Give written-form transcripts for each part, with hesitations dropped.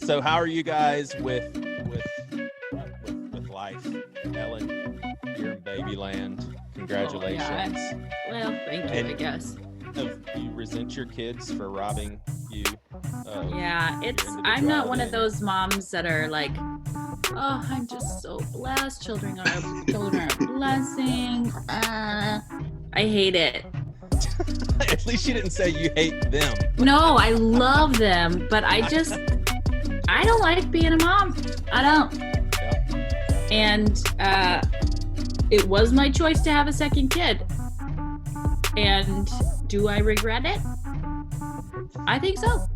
So how are you guys with life? Ellen, you're in babyland. Congratulations. Well, thank you, I guess. Do you resent your kids for robbing you? I'm not one of those moms that are like, oh, I'm just so blessed. Children are a blessing. I hate it. At least you didn't say you hate them. No, I love them, but I don't like being a mom. I don't. Yep. And it was my choice to have a second kid. And do I regret it? I think so.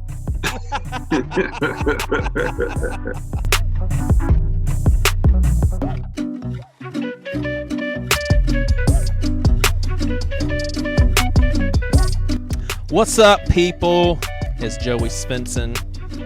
What's up, people? It's Joey Svendsen.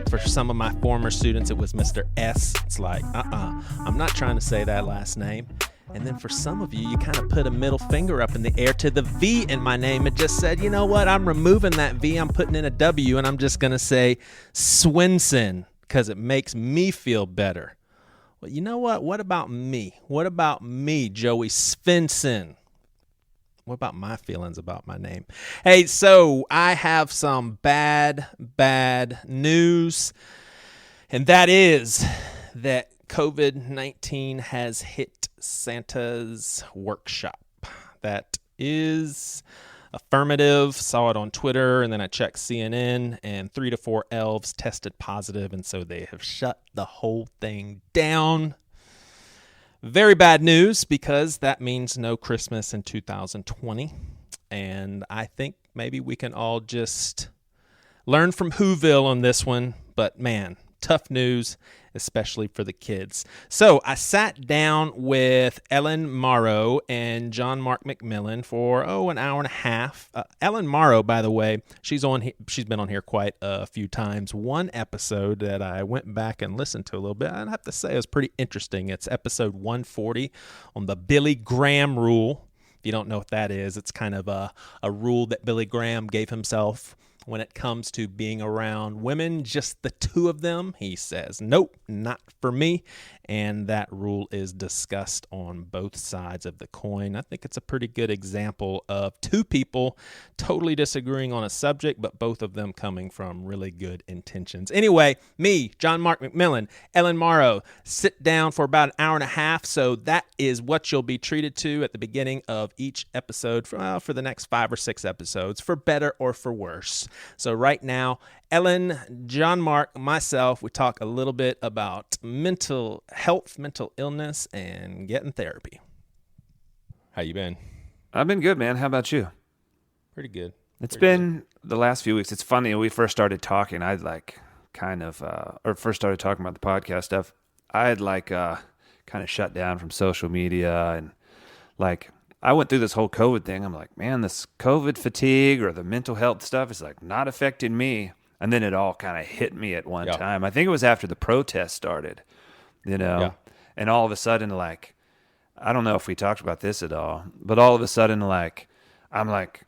For some of my former students, it was Mr. S. It's like, I'm not trying to say that last name. And then for some of you, you kind of put a middle finger up in the air to the V in my name and just said, you know what, I'm removing that V, I'm putting in a W, and I'm just going to say Svendsen because it makes me feel better. Well, you know what? What about me? What about me, Joey Svendsen? What about my feelings about my name? Hey, so I have some bad news, and that is that COVID-19 has hit Santa's workshop. That is affirmative. Saw it on Twitter, and then I checked CNN, and 3 to 4 elves tested positive, and so they have shut the whole thing down. Very bad news, because that means no Christmas in 2020, and I think maybe we can all just learn from Whoville on this one, but man, tough news, especially for the kids. So I sat down with Ellen Mauro and John Mark McMillan for, an hour and a half. Ellen Mauro, by the way, she's been on here quite a few times. One episode that I went back and listened to a little bit, I'd have to say it was pretty interesting. It's episode 140 on the Billy Graham rule. If you don't know what that is, it's kind of a rule that Billy Graham gave himself when it comes to being around women, just the two of them. He says, nope, not for me. And that rule is discussed on both sides of the coin. I think it's a pretty good example of two people totally disagreeing on a subject, but both of them coming from really good intentions. Anyway, me, John Mark McMillan, Ellen Mauro, sit down for about an hour and a half. So that is what you'll be treated to at the beginning of each episode for the next 5 or 6 episodes, for better or for worse. So right now, Ellen, John Mark, myself, we talk a little bit about mental health, mental illness, and getting therapy. How you been? I've been good, man. How about you? Pretty good. It's been the last few weeks. It's funny, when we first started talking, I'd first started talking about the podcast stuff, I had kind of shut down from social media, and I went through this whole COVID thing. I'm like, man, this COVID fatigue or the mental health stuff is not affecting me. And then it all kind of hit me at one time. I think it was after the protest started, and all of a sudden, I don't know if we talked about this at all, but all of a sudden, I'm like,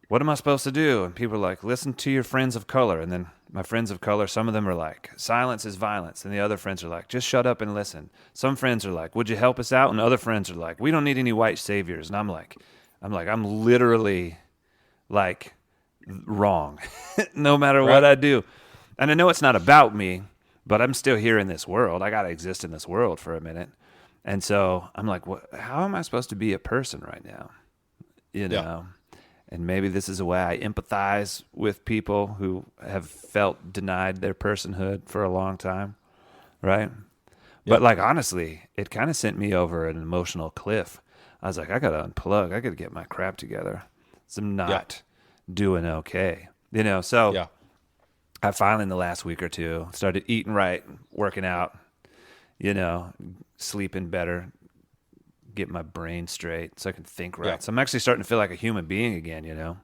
what am I supposed to do? And people are like, listen to your friends of color. And then my friends of color, some of them are like, silence is violence. And the other friends are like, just shut up and listen. Some friends are like, would you help us out? And other friends are like, we don't need any white saviors. And I'm literally wrong no matter what I do. And I know it's not about me, but I'm still here in this world. I got to exist in this world for a minute. And so I'm like, how am I supposed to be a person right now? You know? And maybe this is a way I empathize with people who have felt denied their personhood for a long time, right? But honestly, it kind of sent me over an emotional cliff. I was like, I got to unplug. I got to get my crap together. So I'm not doing okay. So I finally, in the last week or two, started eating right, working out, sleeping better, get my brain straight so I can think right. So I'm actually starting to feel like a human being again,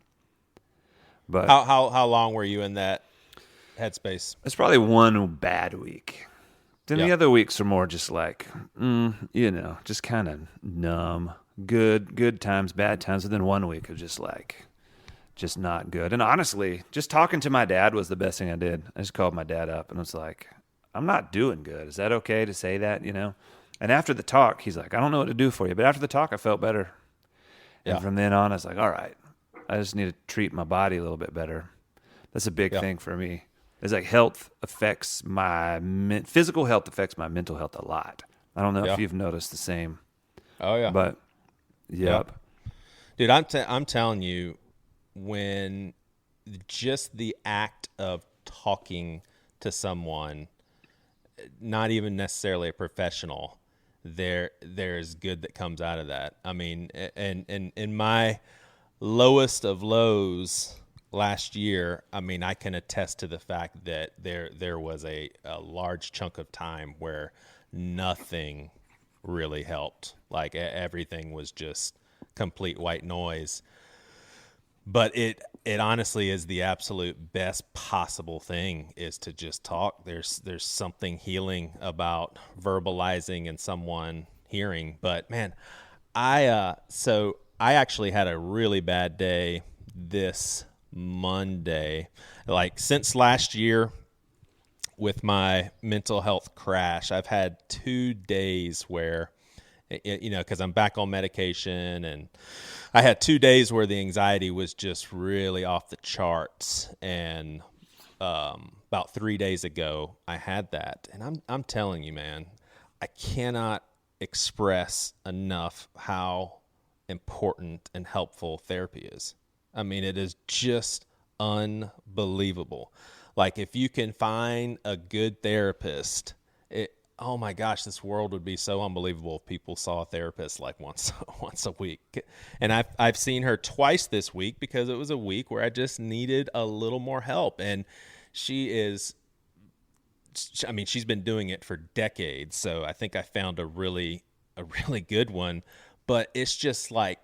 But how long were you in that headspace? It's probably one bad week. Then the other weeks are more just just kind of numb. Good times, bad times, and then 1 week of just not good. And honestly, just talking to my dad was the best thing I did. I just called my dad up and was like, I'm not doing good. Is that okay to say that, you know? And after the talk, he's like, I don't know what to do for you. But after the talk, I felt better. And from then on, I was like, all right, I just need to treat my body a little bit better. That's a big thing for me. It's like physical health affects my mental health a lot. I don't know if you've noticed the same. Oh, yeah. But, yep. Dude, I'm telling you, when just the act of talking to someone, not even necessarily a professional, there's good that comes out of that. I mean, and in my lowest of lows last year, I mean, I can attest to the fact that there was a large chunk of time where nothing really helped. Like everything was just complete white noise. But it honestly is the absolute best possible thing, is to just talk. There's something healing about verbalizing and someone hearing. But man, I actually had a really bad day this Monday. Like, since last year with my mental health crash, I've had 2 days where, you know, because I'm back on medication, and I had 2 days where the anxiety was just really off the charts. And about 3 days ago, I had that. And I'm telling you, man, I cannot express enough how important and helpful therapy is. I mean, it is just unbelievable. Like, if you can find a good therapist, oh my gosh, this world would be so unbelievable if people saw a therapist like once a week. And I've seen her twice this week, because it was a week where I just needed a little more help. And she's been doing it for decades. So I think I found a really good one. But it's just like,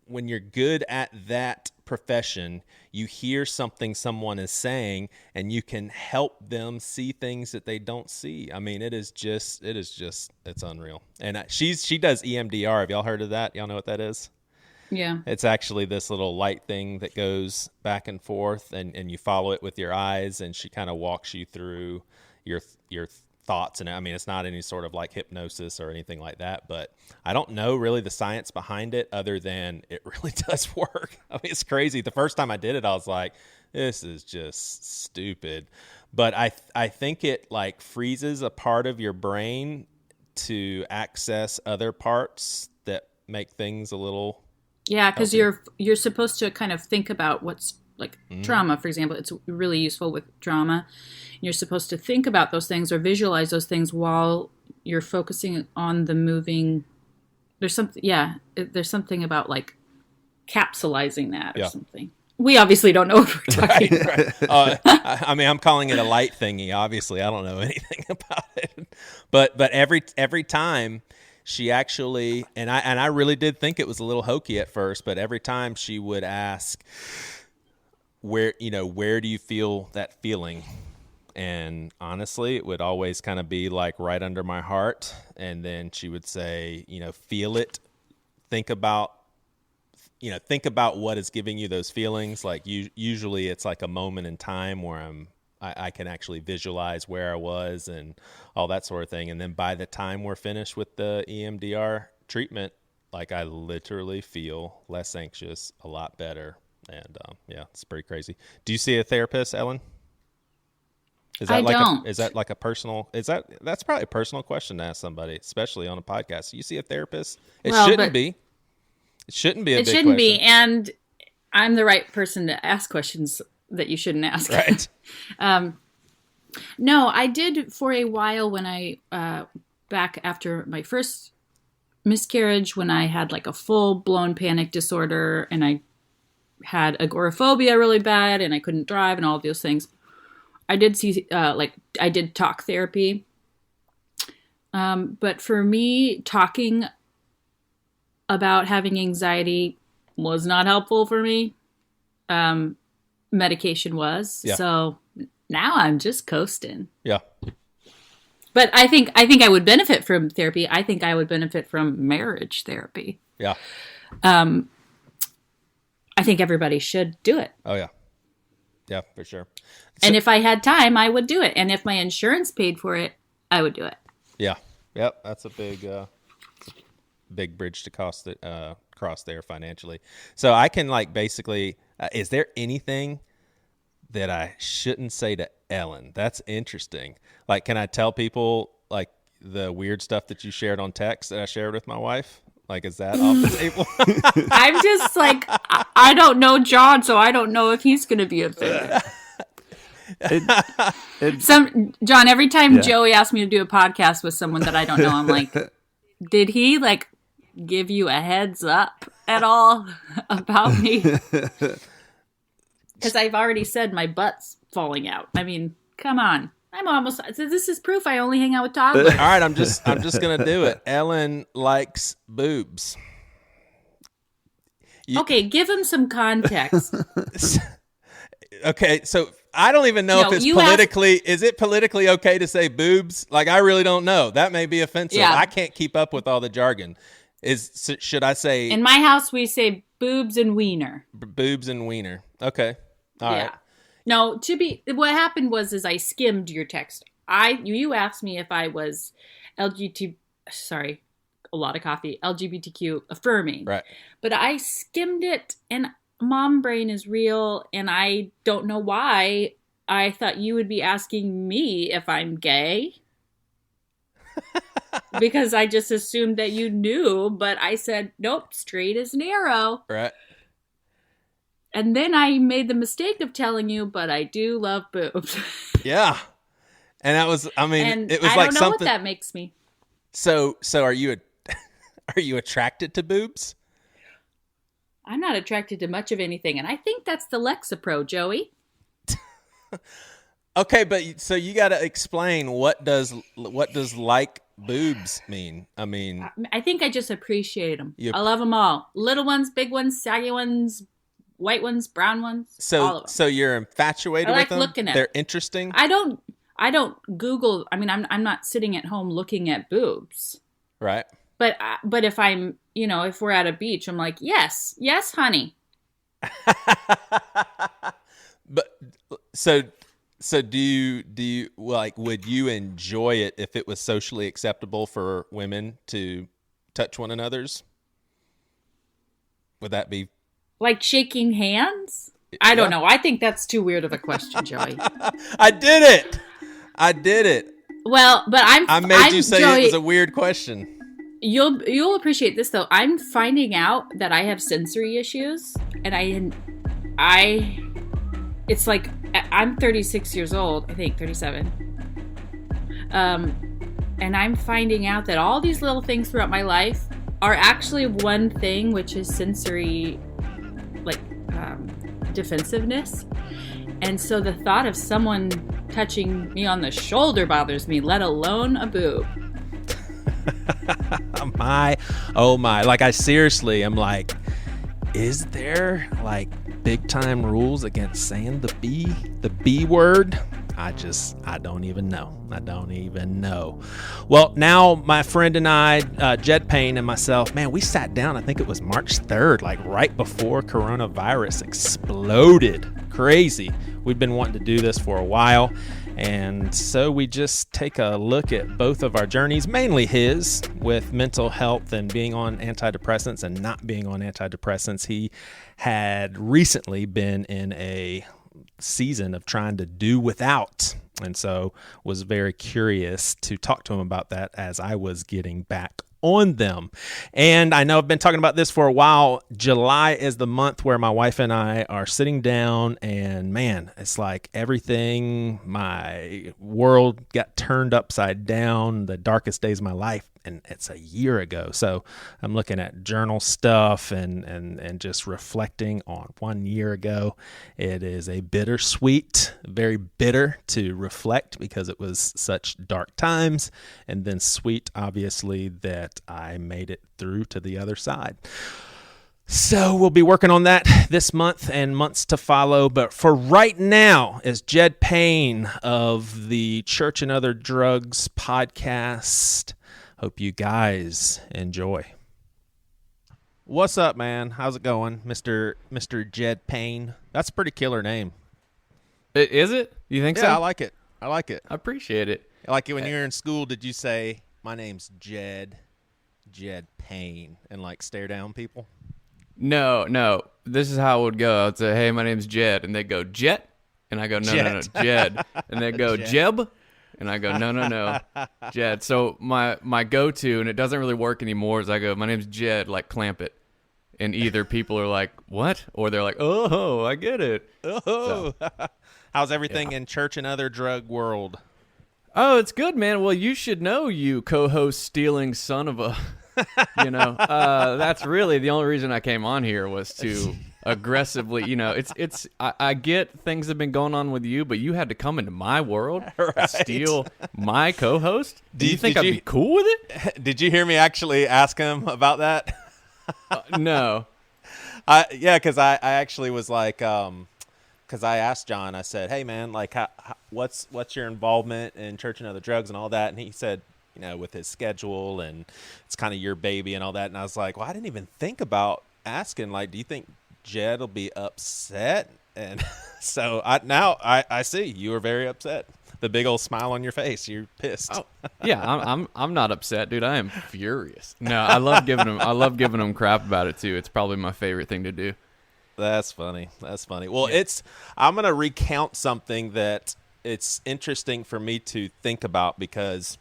when you're good at that profession, you hear something someone is saying, and you can help them see things that they don't see. I mean, it's unreal. And she does EMDR. Have y'all heard of that? Y'all know what that is? Yeah. It's actually this little light thing that goes back and forth, and you follow it with your eyes, and she kind of walks you through your thoughts. And I mean, it's not any sort of like hypnosis or anything like that, but I don't know really the science behind it, other than it really does work. I mean, it's crazy. The first time I did it, I was like, this is just stupid. But I think it like freezes a part of your brain to access other parts that make things a little because you're supposed to kind of think about what's like trauma, for example. It's really useful with trauma. You're supposed to think about those things or visualize those things while you're focusing on the moving. There's something about like capsulizing that or something. We obviously don't know what we're talking about. I mean, I'm calling it a light thingy. Obviously, I don't know anything about it. But every time she actually, and I really did think it was a little hokey at first, but every time she would ask, where do you feel that feeling? And honestly, it would always kind of be like right under my heart. And then she would say, feel it, think about what is giving you those feelings. Like usually it's like a moment in time where I can actually visualize where I was and all that sort of thing. And then by the time we're finished with the EMDR treatment, like I literally feel less anxious, a lot better. And it's pretty crazy. Do you see a therapist, Ellen? That's probably a personal question to ask somebody, especially on a podcast. Do you see a therapist? It shouldn't be a big question. It shouldn't be, and I'm the right person to ask questions that you shouldn't ask. Right. No, I did for a while when I back after my first miscarriage, when I had like a full-blown panic disorder, and I had agoraphobia really bad, and I couldn't drive and all of those things. I did see, I did talk therapy. But for me, talking about having anxiety was not helpful for me. Medication was. Yeah. So now I'm just coasting. Yeah. But I think I would benefit from therapy. I think I would benefit from marriage therapy. Yeah. I think everybody should do it. Oh, yeah. Yeah, for sure. And if I had time, I would do it. And if my insurance paid for it, I would do it. Yeah. Yep. That's a big bridge to cross there financially. So I can like basically, is there anything that I shouldn't say to Ellen? That's interesting. Like, can I tell people like the weird stuff that you shared on text that I shared with my wife? Like, is that off the table? I'm just like, I don't know John, so I don't know if he's going to be offended. John, every time Joey asks me to do a podcast with someone that I don't know, I'm like, did he like give you a heads up at all about me? Because I've already said my butt's falling out. I mean, come on. This is proof I only hang out with toddlers. All right, I'm just gonna do it. Ellen likes boobs. Okay, give him some context. Okay, so I don't even know if it's politically. Is it politically okay to say boobs? Like, I really don't know. That may be offensive. Yeah. I can't keep up with all the jargon. Should I say? In my house, we say boobs and wiener. Boobs and wiener. Okay. All right. No, what happened was I skimmed your text. You asked me if I was LGBTQ affirming. Right. But I skimmed it, and mom brain is real, and I don't know why I thought you would be asking me if I'm gay. Because I just assumed that you knew, but I said, nope, straight as an arrow. Right. And then I made the mistake of telling you, but I do love boobs. Yeah. And that was, I mean, and it was I like don't know something. What that makes me. So are you attracted to boobs? I'm not attracted to much of anything. And I think that's the Lexapro, Joey. Okay, but so you got to explain what does like boobs mean? I mean, I think I just appreciate them. I love them all. Little ones, big ones, saggy ones, white ones, brown ones. All of them. So you're infatuated with them? Looking at They're them. interesting. I don't Google. I mean, I'm not sitting at home looking at boobs. Right. But if I'm, if we're at a beach, I'm like, yes, honey. But so do you like, would you enjoy it if it was socially acceptable for women to touch one another's? Would that be like shaking hands? I don't know. I think that's too weird of a question, Joey. I did it. Well, but I made you say Joey, it was a weird question. You'll appreciate this though. I'm finding out that I have sensory issues, and it's like I'm 36 years old, I think 37. And I'm finding out that all these little things throughout my life are actually one thing, which is sensory, like defensiveness. And so the thought of someone touching me on the shoulder bothers me, let alone a boob. Oh my. Like, I seriously am like, is there like big time rules against saying the B word? I don't even know. Well, now my friend and I, Jed Payne and myself, man, we sat down, I think it was March 3rd, like right before coronavirus exploded. Crazy. We've been wanting to do this for a while. And so we just take a look at both of our journeys, mainly his, with mental health and being on antidepressants and not being on antidepressants. He had recently been in a season of trying to do without, and so was very curious to talk to him about that as I was getting back on them. And I know I've been talking about this for a while. July is the month where my wife and I are sitting down, and man, it's like everything, my world got turned upside down, the darkest days of my life, and it's a year ago. So I'm looking at journal stuff and just reflecting on 1 year ago. It is a bittersweet, very bitter to reflect because it was such dark times, and then sweet, obviously, that I made it through to the other side. So we'll be working on that this month and months to follow. But for right now is Jed Payne of the Church and Other Drugs podcast. Hope you guys enjoy. What's up, man? How's it going, Mr. Jed Payne? That's a pretty killer name. Is it? You think so? Yeah, I like it. I appreciate it. Like when you were in school, did you say, my name's Jed Payne, and like stare down people? No. This is how it would go. I'd say, hey, my name's Jed. And they'd go, Jet? And I go, no, Jed. And they'd go, Jeb? And I go, no, Jed. So my go-to, and it doesn't really work anymore, is I go, my name's Jed, like clamp it. And either people are like, what? Or they're like, oh, I get it. Oh. So, how's everything in church and other drug world? Oh, it's good, man. Well, you should know, you co-host stealing son of a, that's really the only reason I came on here was to aggressively, I get things have been going on with you, but you had to come into my world and steal my co-host. Do you think I'd be cool with it? Did you hear me actually ask him about that? No. Because I actually was like, because I asked John, I said, hey, man, like, what's your involvement in church and other drugs and all that? And he said, with his schedule and it's kind of your baby and all that. And I was like, well, I didn't even think about asking, like, do you think Jed will be upset? And so I see you were very upset. The big old smile on your face. You're pissed. Oh, yeah, I'm not upset, dude. I am furious. No, I love giving them crap about it too. It's probably my favorite thing to do. That's funny. Well, yeah. I'm going to recount something that it's interesting for me to think about, because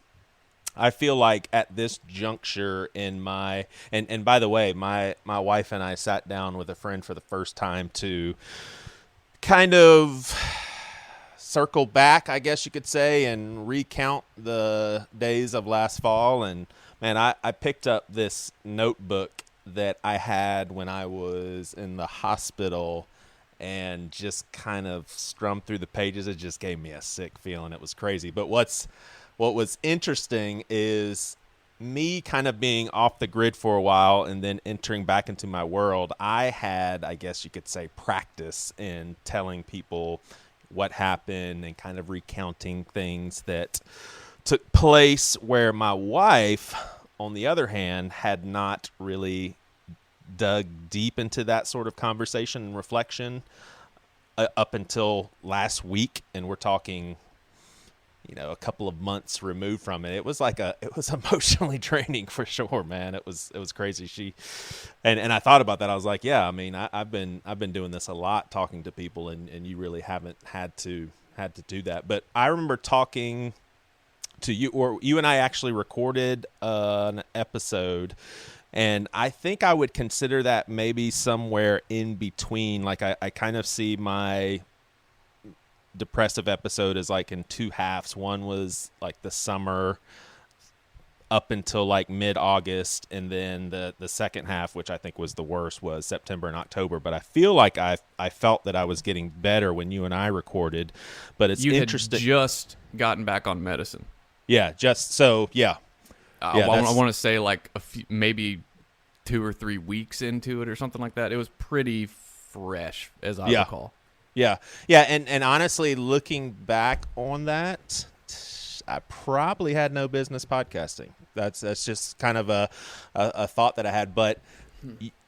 I feel like at this juncture in my, and by the way, my wife and I sat down with a friend for the first time to kind of circle back, I guess you could say, and recount the days of last fall. And man, I picked up this notebook that I had when I was in the hospital and just kind of strummed through the pages. It just gave me a sick feeling. It was crazy. But what was interesting is me kind of being off the grid for a while and then entering back into my world. I had, I guess you could say, practice in telling people what happened and kind of recounting things that took place, where my wife, on the other hand, had not really dug deep into that sort of conversation and reflection up until last week. And we're talking, a couple of months removed from it. It was emotionally draining for sure, man. It was crazy. And I thought about that. I was like, yeah, I mean, I've been doing this a lot, talking to people, and you really haven't had to do that. But I remember talking to you, or you and I actually recorded an episode, and I think I would consider that maybe somewhere in between. Like I kind of see my depressive episode as like in two halves. One was like the summer up until like mid-August, and then the second half, which I think was the worst, was September and October. But I feel like I felt that I was getting better when you and I recorded. But it's interesting. You had just gotten back on medicine. Yeah, just so, yeah. I want to say like maybe 2 or 3 weeks into it or something like that. It was pretty fresh, as I recall. Yeah. And honestly, looking back on that, I probably had no business podcasting. That's just kind of a thought that I had. But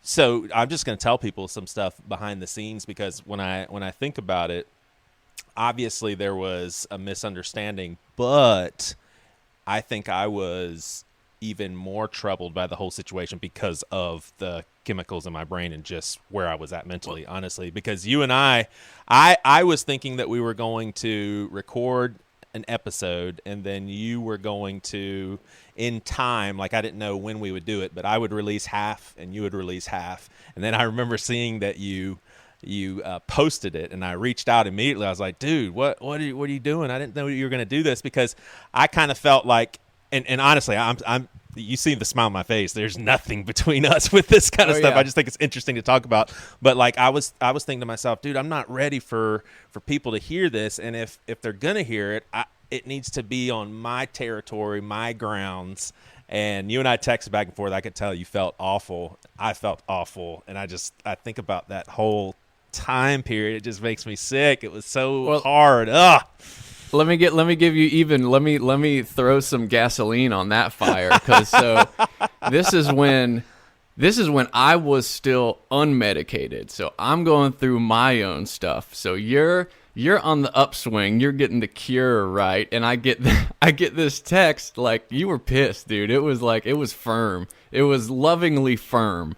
so I'm just going to tell people some stuff behind the scenes, because when I think about it, obviously there was a misunderstanding, but I think I was even more troubled by the whole situation because of the chemicals in my brain and just where I was at mentally, honestly. Because you and I was thinking that we were going to record an episode, and then you were going to, in time, like I didn't know when we would do it, but I would release half and you would release half. And then I remember seeing that you posted it, and I reached out immediately. I was like, dude, what are you doing? I didn't know you were going to do this, because I kind of felt like, and honestly, I'm you see the smile on my face. There's nothing between us with this kind of stuff. Yeah. I just think it's interesting to talk about. But like I was thinking to myself, dude, I'm not ready for people to hear this, and if they're gonna hear it, it needs to be on my territory, my grounds. And you and I texted back and forth. I could tell you felt awful. I felt awful, and I think about that whole time period. It just makes me sick. It was so hard. Ugh. Let me give you even. Let me throw some gasoline on that fire, because this is when I was still unmedicated. So I'm going through my own stuff. So you're you're on the upswing. You're getting the cure, right? And I get this text like, you were pissed, dude. It was firm. It was lovingly firm.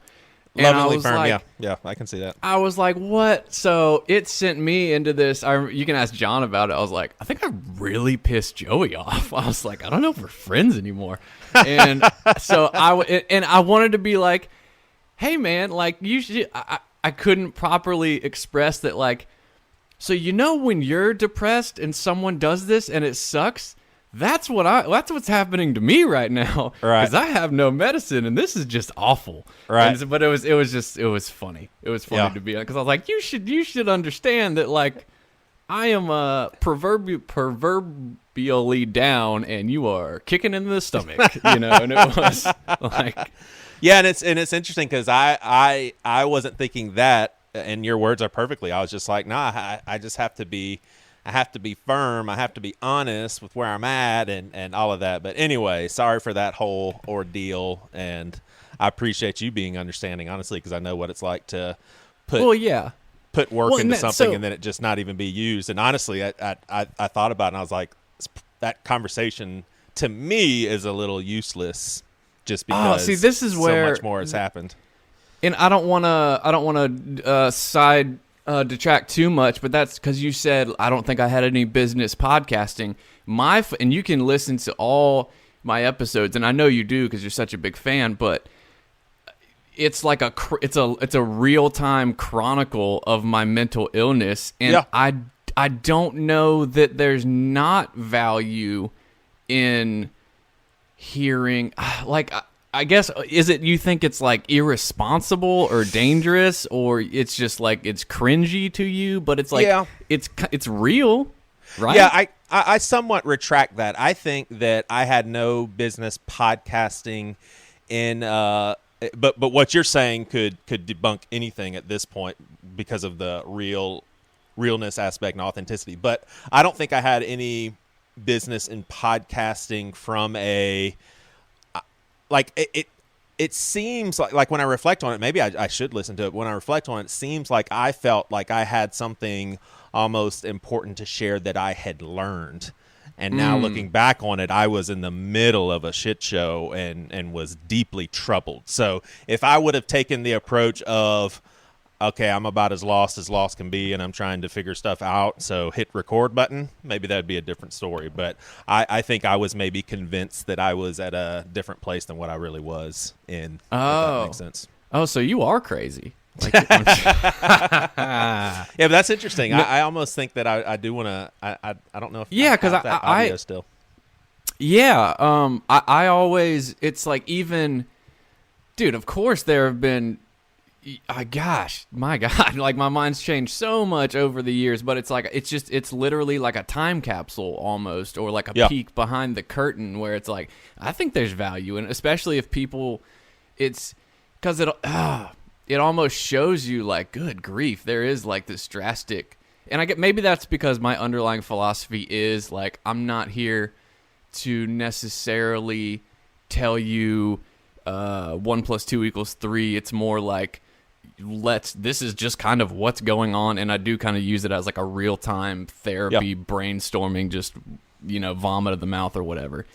And Lovingly I was firm, like, yeah, I can see that. I was like, what? So it sent me into this. You can ask John about it. I was like, I think I really pissed Joey off. I was like, I don't know if we're friends anymore. And so I wanted to be like, hey man, like you should. I couldn't properly express that, like, so when you're depressed and someone does this and it sucks. That's what's happening to me right now. Right. Because I have no medicine and this is just awful. Right. But it was funny. It was funny to be, because I was like, you should understand that, like, I am proverbially down and you are kicking in the stomach, and it was like, yeah, and it's interesting because I wasn't thinking that, and your words are perfectly. I was just like, nah, I just have to be. I have to be firm. I have to be honest with where I'm at and all of that. But anyway, sorry for that whole ordeal. And I appreciate you being understanding, honestly, because I know what it's like to put work into something and then it just not even be used. And honestly, I thought about it and I was like, that conversation to me is a little useless just because this is where so much more has happened. And I don't want to side detract too much, but that's because you said I don't think I had any business podcasting. And you can listen to all my episodes, and I know you do because you're such a big fan. But it's like it's a real time chronicle of my mental illness, and I don't know that there's not value in hearing like. I guess, is it you think it's like irresponsible or dangerous, or it's just like it's cringy to you, but it's like it's real, right? Yeah, I somewhat retract that. I think that I had no business podcasting in but what you're saying could debunk anything at this point because of the realness aspect and authenticity. But I don't think I had any business in podcasting from a like it seems like when I reflect on it, maybe I should listen to it. When I reflect on it, it seems like I felt like I had something almost important to share that I had learned. And now looking back on it, I was in the middle of a shit show and was deeply troubled. So if I would have taken the approach of, okay, I'm about as lost can be, and I'm trying to figure stuff out, so hit record button, maybe that'd be a different story. But I think I was maybe convinced that I was at a different place than what I really was in. If that makes sense. Oh, so you are crazy. Like, yeah, but that's interesting. I almost think that I do want to. I don't know if because that audio still. Yeah, I always, it's like, even, dude, of course there have been. Gosh, my God, like my mind's changed so much over the years, but it's like, it's literally like a time capsule almost, or like a peek behind the curtain where it's like, I think there's value, and especially if people, it's because it almost shows you like, good grief, there is like this drastic, and I get, maybe that's because my underlying philosophy is like, I'm not here to necessarily tell you 1 + 2 = 3. It's more like, this is just kind of what's going on, and I do kind of use it as like a real-time therapy, brainstorming, just vomit of the mouth or whatever.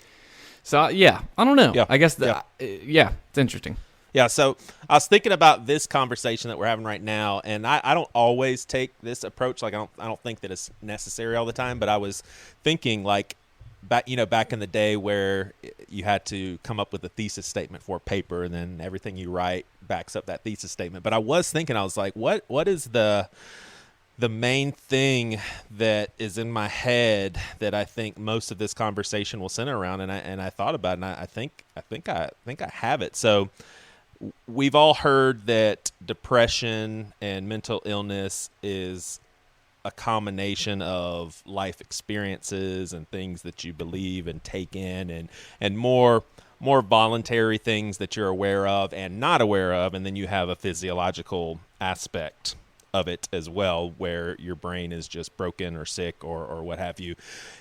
So I don't know. I guess it's interesting. Yeah, so I was thinking about this conversation that we're having right now, and I don't always take this approach. Like I don't think that it's necessary all the time, but I was thinking like back in the day where you had to come up with a thesis statement for a paper, and then everything you write backs up that thesis statement. But I was thinking, I was like, what is the main thing that is in my head that I think most of this conversation will center around? And I thought about it, and I think I have it. So we've all heard that depression and mental illness is a combination of life experiences and things that you believe and take in, and more voluntary things that you're aware of and not aware of, and then you have a physiological aspect of it as well, where your brain is just broken or sick or what have you.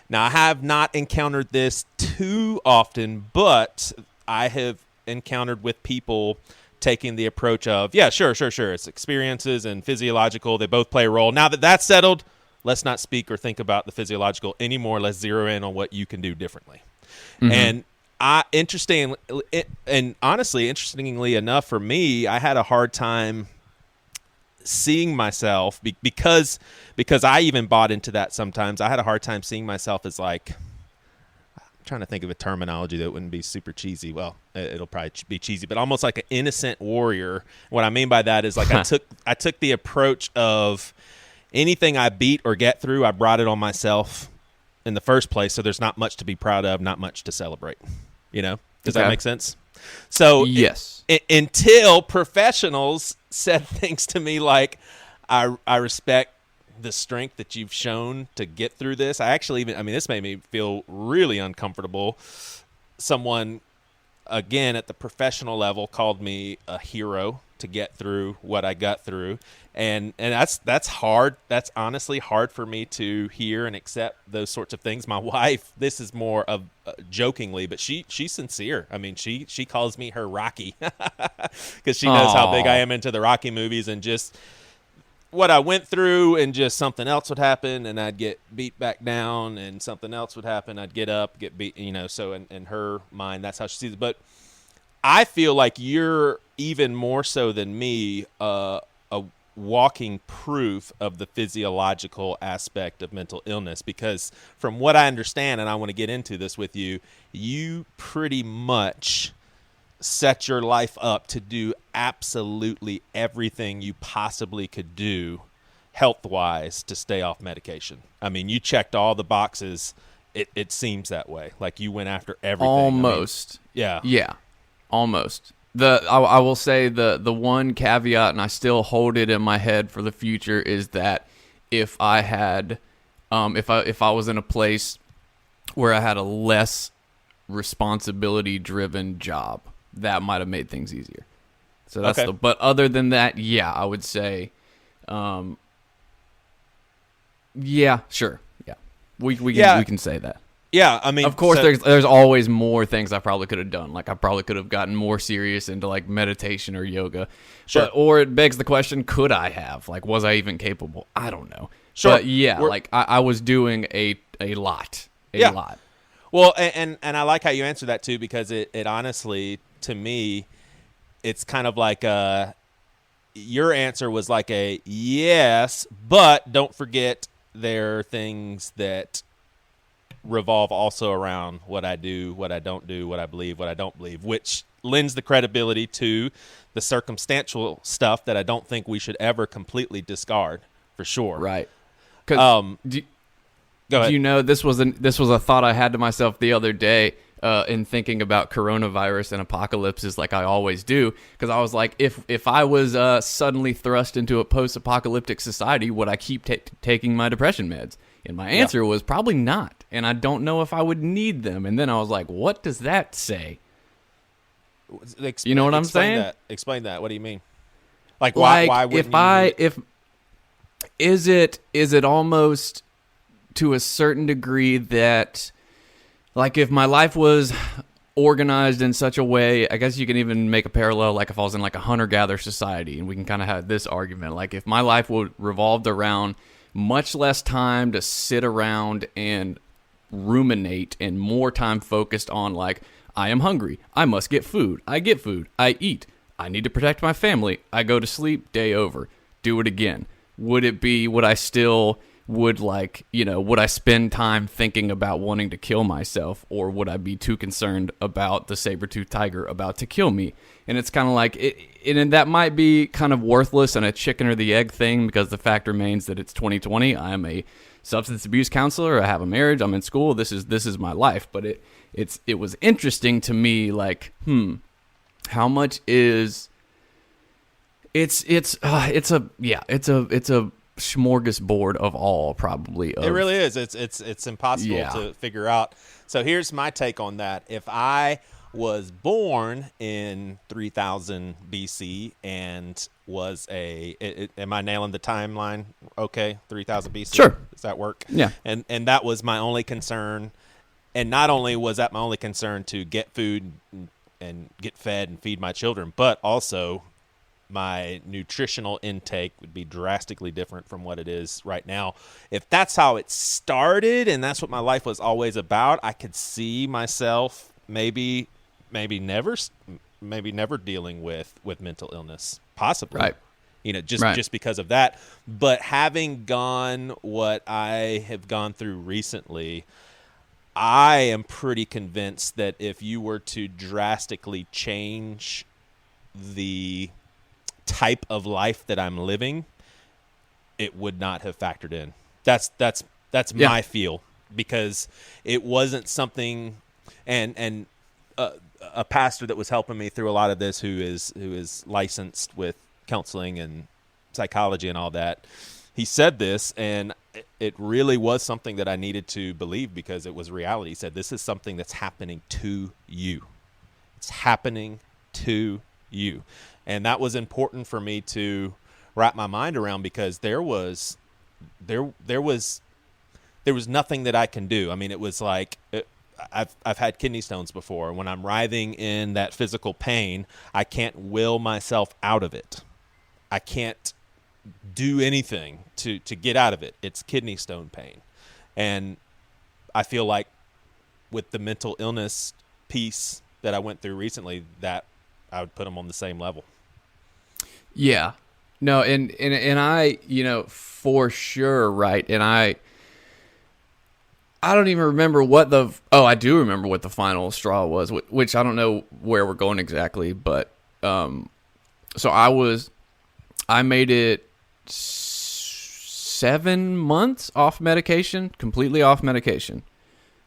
Now, I have not encountered this too often, but I have encountered with people taking the approach of, sure, it's experiences and physiological, they both play a role. Now that that's settled, let's not speak or think about the physiological anymore. Let's zero in on what you can do differently. Mm-hmm. And interestingly enough for me, I had a hard time seeing myself because I even bought into that sometimes. I had a hard time seeing myself as like, I'm trying to think of a terminology that wouldn't be super cheesy. Well, it'll probably be cheesy, but almost like an innocent warrior. What I mean by that is like I took the approach of anything I beat or get through, I brought it on myself in the first place, so there's not much to be proud of, not much to celebrate. Does that make sense? So yes, until professionals said things to me like, I respect the strength that you've shown to get through this. This made me feel really uncomfortable. Someone, again, at the professional level called me a hero to get through what I got through. And that's hard. That's honestly hard for me to hear and accept those sorts of things. My wife, this is more of jokingly, but she's sincere. I mean, she calls me her Rocky because she knows how big I am into the Rocky movies, and just what I went through, and just something else would happen and I'd get beat back down, and something else would happen. I'd get up, get beat, so in her mind, that's how she sees it. But I feel like you're even more so than me, a walking proof of the physiological aspect of mental illness, because from what I understand, and I want to get into this with you, you pretty much set your life up to do absolutely everything you possibly could do health-wise to stay off medication. I mean, you checked all the boxes. It seems that way. Like you went after everything. Almost. Yeah. Almost. I will say the one caveat, and I still hold it in my head for the future, is that if I had, if I was in a place where I had a less responsibility-driven job, that might have made things easier. So that's okay. but other than that, yeah, I would say, yeah, sure, yeah, we can say that. Yeah, I mean, of course, there's always more things I probably could have done. Like I probably could have gotten more serious into like meditation or yoga. Sure. Or it begs the question, could I have? Like, was I even capable? I don't know. Sure. But yeah, like I was doing a lot. A lot. Well, and I like how you answer that too, because it honestly, to me, it's kind of like your answer was like a yes, but don't forget there are things that revolve also around what I do, what I don't do, what I believe, what I don't believe, which lends the credibility to the circumstantial stuff that I don't think we should ever completely discard, for sure. Right. Go ahead. Do you know, this was a thought I had to myself the other day in thinking about coronavirus and apocalypses, like I always do, because I was like, if I was suddenly thrust into a post-apocalyptic society, would I keep taking my depression meds? And my answer was probably not, and I don't know if I would need them. And then I was like, what does that say? You know what I'm saying? Explain that. What do you mean? Like why wouldn't is it almost to a certain degree that, like, if my life was organized in such a way, I guess you can even make a parallel, like if I was in like a hunter-gatherer society, and we can kind of have this argument, like if my life would revolved around much less time to sit around and ruminate and more time focused on like, I am hungry, I must get food, I get food, I eat, I need to protect my family, I go to sleep, day over, do it again. Would I spend time thinking about wanting to kill myself, or would I be too concerned about the saber-toothed tiger about to kill me? And it's kind of like, and that might be kind of worthless and a chicken or the egg thing, because the fact remains that it's 2020. I'm a substance abuse counselor. I have a marriage. I'm in school. This is my life. But it was interesting to me, like, how much is it's a smorgasbord of all, probably. It really is. It's impossible to figure out. So here's my take on that. If I was born in 3000 BC and was am I nailing the timeline? Okay, 3000 BC. Sure. Does that work? Yeah. And that was my only concern. And not only was that my only concern to get food and get fed and feed my children, but also my nutritional intake would be drastically different from what it is right now. If that's how it started and that's what my life was always about, I could see myself maybe never dealing with mental illness, possibly. Right. Just because of that. But having gone what I have gone through recently, I am pretty convinced that if you were to drastically change the type of life that I'm living, it would not have factored in. That's my feel, because it wasn't something, and a pastor that was helping me through a lot of this, who is licensed with counseling and psychology and all that, he said this, and it really was something that I needed to believe, because it was reality. He said, this is something that's happening to you. It's happening to you. And that was important for me to wrap my mind around, because there was nothing that I can do. I mean, it was like, I've had kidney stones before. When I'm writhing in that physical pain, I can't will myself out of it. I can't do anything to get out of it. It's kidney stone pain. And I feel like with the mental illness piece that I went through recently, that I would put them on the same level. Yeah. No, and I, for sure, right. And I don't even remember I do remember what the final straw was, which I don't know where we're going exactly, but so I made it 7 months off medication, completely off medication,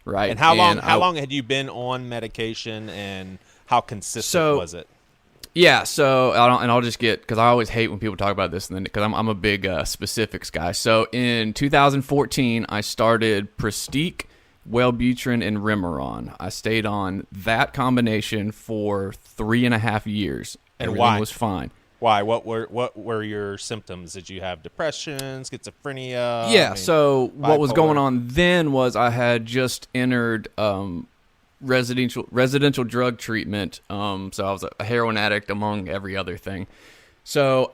right? And how long had you been on medication, and how consistent was it? Yeah, so I'll just get, because I always hate when people talk about this, and then because I'm a big specifics guy. So in 2014, I started Prestique, Wellbutrin, and Remeron. I stayed on that combination for 3.5 years. And everything why? was fine. Why? What were your symptoms? Did you have depression, schizophrenia? Yeah. So what was bipolar? going on then was I had just entered residential drug treatment. So I was a heroin addict among every other thing. So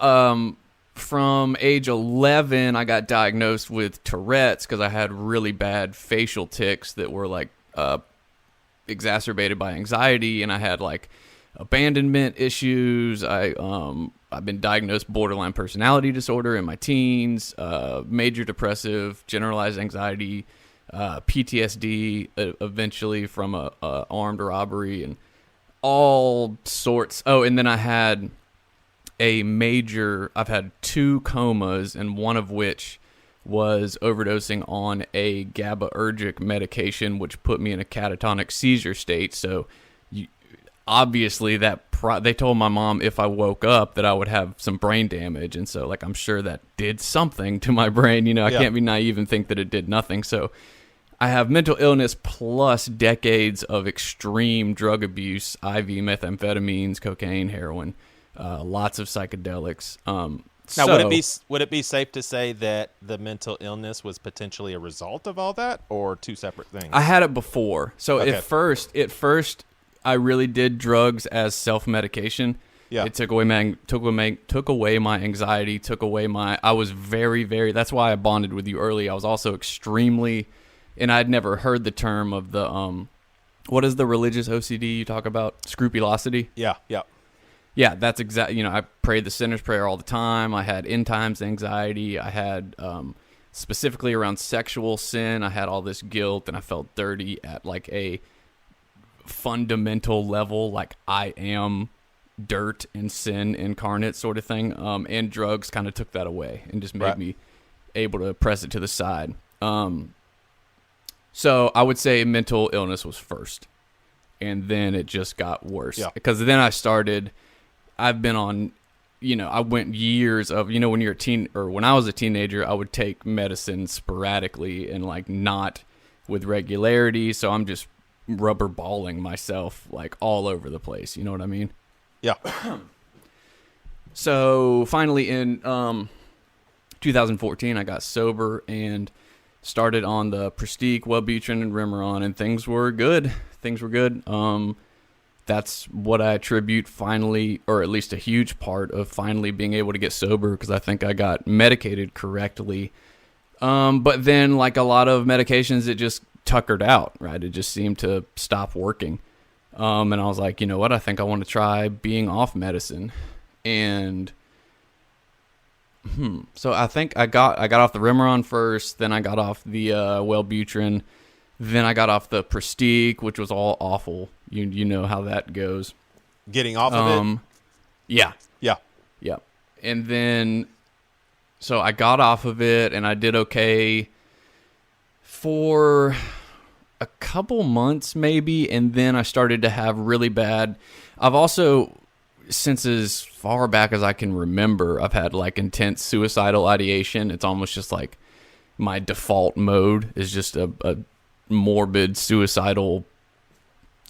from age 11, I got diagnosed with Tourette's because I had really bad facial tics that were like exacerbated by anxiety, and I had like abandonment issues. I've been diagnosed borderline personality disorder in my teens, major depressive, generalized anxiety, PTSD, eventually from a armed robbery, and all sorts. Oh, and then I've had 2 comas, and one of which was overdosing on a GABAergic medication, which put me in a catatonic seizure state. So obviously they told my mom if I woke up that I would have some brain damage, and so like I'm sure that did something to my brain. I can't be naive and think that it did nothing. So I have mental illness plus decades of extreme drug abuse, IV methamphetamines, cocaine, heroin, lots of psychedelics. Now, would it be safe to say that the mental illness was potentially a result of all that, or two separate things? I had it before. So Okay. at first I really did drugs as self-medication. Yeah. It took away my anxiety, I was very, very, that's why I bonded with you early. I was also extremely, and I'd never heard the term of the, what is the religious OCD you talk about? Scrupulosity? Yeah. Yeah, that's exactly, I prayed the sinner's prayer all the time. I had end times anxiety. I had, specifically around sexual sin, I had all this guilt, and I felt dirty at like a fundamental level, like I am dirt and sin incarnate sort of thing. And drugs kind of took that away and just made me able to press it to the side. So I would say mental illness was first, and then it just got worse. Yeah. Because then I've been on, I went years of, when you're when I was a teenager, I would take medicine sporadically and like not with regularity. So I'm just rubber balling myself like all over the place. You know what I mean? Yeah. So finally in 2014, I got sober and started on the Prestique, Wellbutrin, and Remeron, and things were good. that's what I attribute finally, or at least a huge part of finally being able to get sober, because I think I got medicated correctly. But then, like a lot of medications, it just tuckered out, right? It just seemed to stop working. And I was like, you know what? I think I want to try being off medicine. And so I think I got off the Remeron first, then I got off the Wellbutrin, then I got off the Prestige, which was all awful. You know how that goes. Getting off of it? Yeah. Yeah. And then, so I got off of it, and I did okay for a couple months maybe, and then I started to have really bad. I've also, since as far back as I can remember, I've had like intense suicidal ideation. It's almost just like my default mode is just a morbid suicidal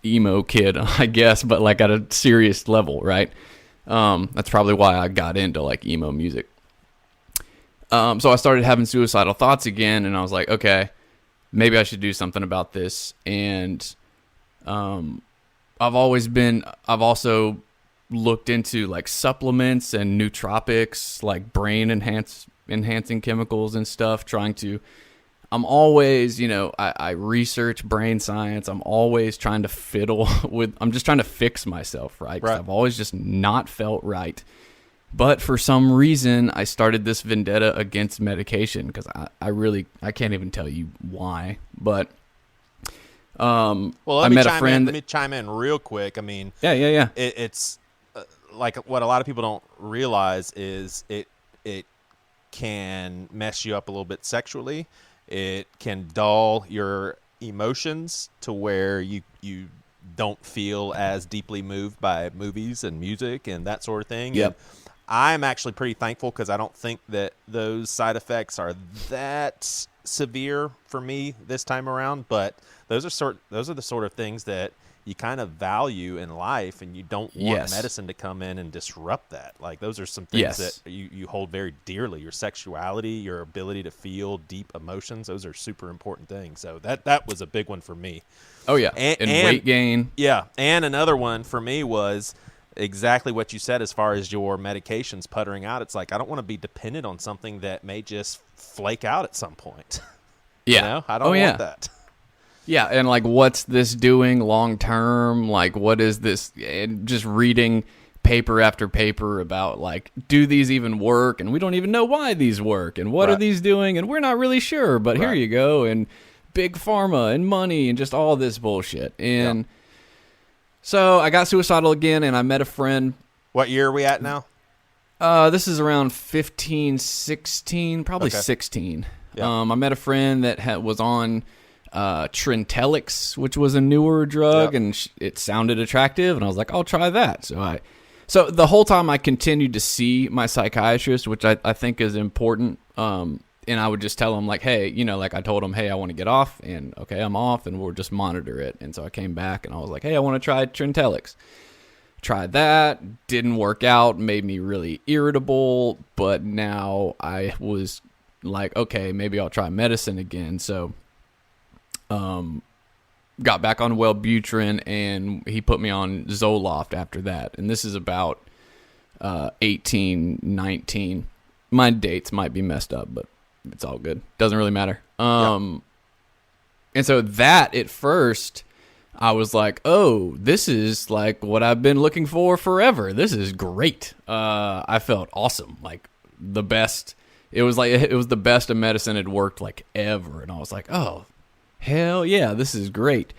emo kid, I guess, but like at a serious level, right? That's probably why I got into like emo music. So I started having suicidal thoughts again, and I was like, okay, maybe I should do something about this. And I've also looked into like supplements and nootropics, like brain enhancing chemicals and stuff, I'm always, I research brain science. I'm always trying to I'm just trying to fix myself, right? 'Cause I've always just not felt right. But for some reason, I started this vendetta against medication, because I can't even tell you why. But well, I met a friend. Let me chime in real quick. I mean, yeah. It's like what a lot of people don't realize is it can mess you up a little bit sexually. It can dull your emotions to where you don't feel as deeply moved by movies and music and that sort of thing. Yep. And I'm actually pretty thankful, because I don't think that those side effects are that severe for me this time around. But those are the sort of things that you kind of value in life, and you don't want medicine to come in and disrupt that. Like, those are some things that you hold very dearly. Your sexuality, your ability to feel deep emotions, those are super important things. So that was a big one for me. Oh, yeah. And weight gain. Yeah. And another one for me was exactly what you said as far as your medications puttering out. It's like, I don't want to be dependent on something that may just flake out at some point. Yeah. I don't want that. Yeah, and like, what's this doing long term? Like, what is this? And just reading paper after paper about, like, do these even work? And we don't even know why these work. And what are these doing? And we're not really sure, but here you go. And big pharma and money and just all this bullshit. And so I got suicidal again, and I met a friend. What year are we at now? This is around 15, 16, probably 16. Yeah. I met a friend that was on Trintellix, which was a newer drug, and it sounded attractive, and I was like, I'll try that. So the whole time I continued to see my psychiatrist, which I think is important. And I would just tell him, like, hey, like I told him, hey, I want to get off, and okay, I'm off, and we'll just monitor it. And so I came back, and I was like, hey, I want to try Trintellix. Tried that, didn't work out, made me really irritable, but now I was like, okay, maybe I'll try medicine again. So got back on Wellbutrin, and he put me on Zoloft after that. And this is about 18, 19. My dates might be messed up, but it's all good. Doesn't really matter. And so that, at first, I was like, oh, this is like what I've been looking for forever. This is great. I felt awesome. Like, the best. It was the best of medicine had worked like ever. And I was like, oh, hell yeah, this is great.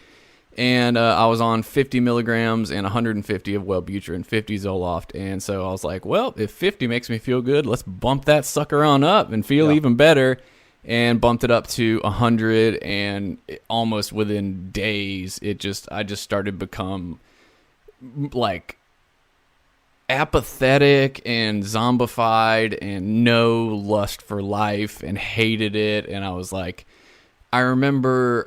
And I was on 50 milligrams and 150 of Wellbutrin, 50 Zoloft. And so I was like, well, if 50 makes me feel good, let's bump that sucker on up and feel even better. And bumped it up to 100, and almost within days, I just started to become like apathetic and zombified and no lust for life, and hated it. And I was like, I remember,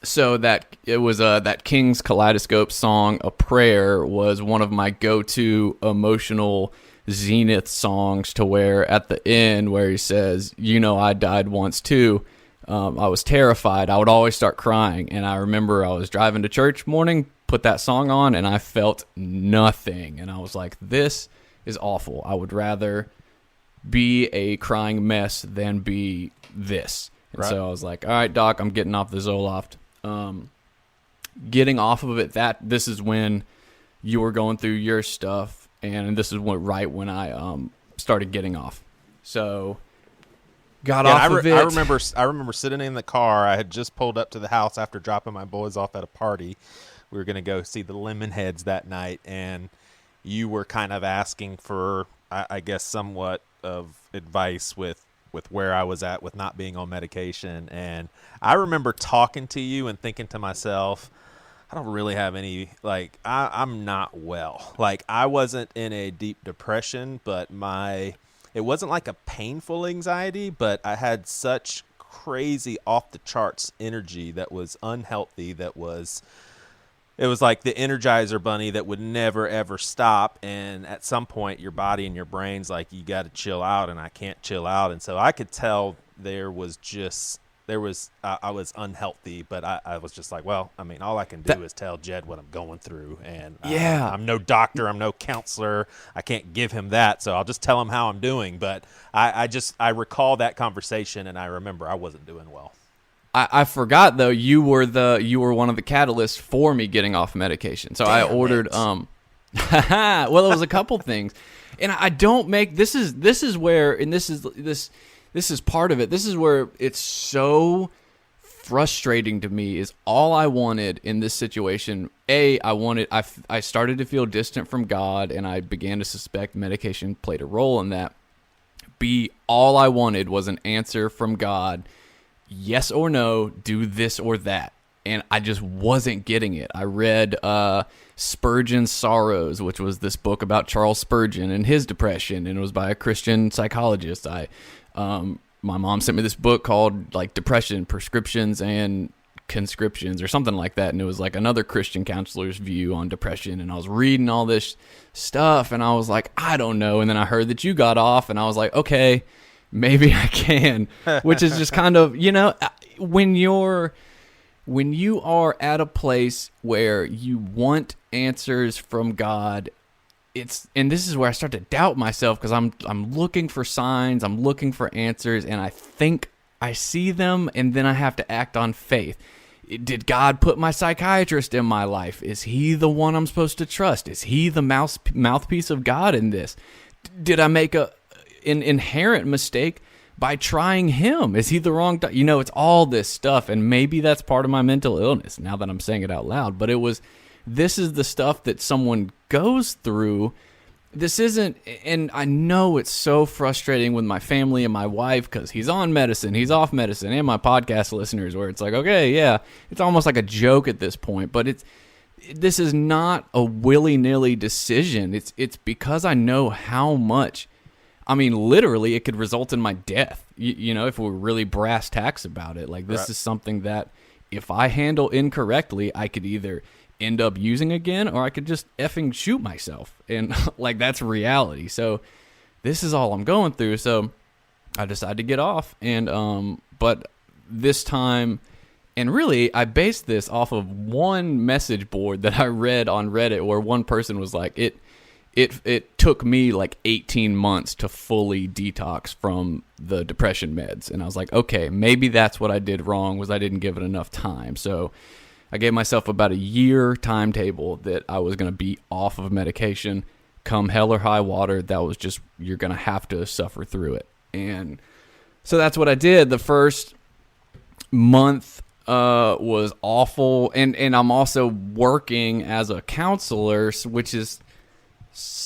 so that it was that King's Kaleidoscope song, "A Prayer," was one of my go-to emotional Zenith songs, to where at the end where he says, I died once too, I was terrified. I would always start crying. And I remember I was driving to church morning put that song on, and I felt nothing. And I was like, this is awful. I would rather be a crying mess than be this. And Right. so I was like, all right, Doc, I'm getting off the Zoloft. Getting off of it, this is when you were going through your stuff, and this is right when I started getting off. So got off of it. I remember sitting in the car. I had just pulled up to the house after dropping my boys off at a party. We were going to go see the Lemonheads that night, and you were kind of asking for, I guess, somewhat of advice with where I was at with not being on medication. And I remember talking to you and thinking to myself, I don't really have any, like, I'm not well. Like, I wasn't in a deep depression, but it wasn't like a painful anxiety, but I had such crazy off the charts energy that was unhealthy, it was like the Energizer Bunny that would never, ever stop. And at some point, your body and your brain's like, you got to chill out, and I can't chill out. And so I could tell I was unhealthy, but I was just like, well, I mean, all I can do is tell Jed what I'm going through. And I'm no doctor. I'm no counselor. I can't give him that. So I'll just tell him how I'm doing. But I recall that conversation, and I remember I wasn't doing well. I forgot though, you were one of the catalysts for me getting off medication. So I ordered well, it was a couple things. And I don't make this is where, and this is part of it. This is where it's so frustrating to me, is all I wanted in this situation. I started to feel distant from God, and I began to suspect medication played a role in that. B, all I wanted was an answer from God. Yes or no, do this or that. And I just wasn't getting it. I read Spurgeon's Sorrows, which was this book about Charles Spurgeon and his depression, and it was by a Christian psychologist. My mom sent me this book called like Depression, Prescriptions and Conscriptions or something like that, and it was like another Christian counselor's view on depression. And I was reading all this stuff, and I was like, I don't know. And then I heard that you got off, and I was like, okay, maybe I can, which is just kind of, when you are at a place where you want answers from God, and this is where I start to doubt myself, because I'm looking for signs, I'm looking for answers, and I think I see them, and then I have to act on faith. Did God put my psychiatrist in my life? Is he the one I'm supposed to trust? Is he the mouthpiece of God in this? Did I make an inherent mistake by trying him? Is he the wrong it's all this stuff, and maybe that's part of my mental illness now that I'm saying it out loud. But this is the stuff that someone goes through. This isn't, and I know it's so frustrating with my family and my wife, because he's on medicine, he's off medicine, and my podcast listeners, where it's like, okay, yeah, it's almost like a joke at this point. But this is not a willy-nilly decision. It's because I know how much, I mean, literally, it could result in my death, if we're really brass tacks about it. Like, this is something that if I handle incorrectly, I could either end up using again, or I could just effing shoot myself. And, like, that's reality. So this is all I'm going through. So I decided to get off. And, but this time, and really, I based this off of one message board that I read on Reddit, where one person was like, it took me like 18 months to fully detox from the depression meds. And I was like, okay, maybe that's what I did wrong, was I didn't give it enough time. So I gave myself about a year timetable that I was going to be off of medication. Come hell or high water, that was just, you're going to have to suffer through it. And so that's what I did. The first month was awful. And I'm also working as a counselor, which is,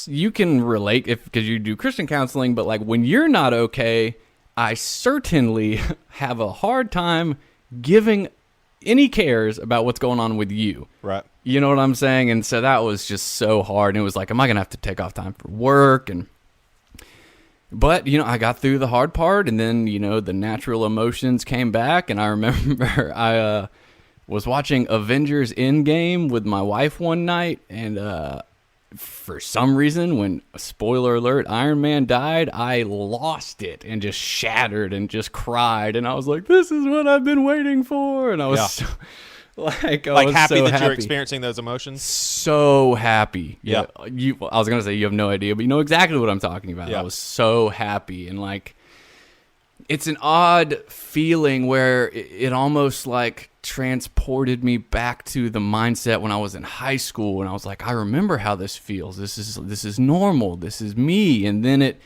you can relate because you do Christian counseling, but like when you're not okay, I certainly have a hard time giving any cares about what's going on with you. Right. You know what I'm saying? And so that was just so hard. And it was like, am I going to have to take off time for work? But, I got through the hard part, and then, the natural emotions came back. And I remember I was watching Avengers Endgame with my wife one night, and for some reason, when, spoiler alert, Iron Man died, I lost it and just shattered and just cried. And I was like, this is what I've been waiting for. And I was Like, I Like was happy so that happy. you're experiencing those emotions? So happy. Yeah. I was gonna say you have no idea, but you know exactly what I'm talking about. Yeah. I was so happy, and like, it's an odd feeling where it almost like transported me back to the mindset when I was in high school, and I was like, I remember how this feels. This is normal. This is me. And then it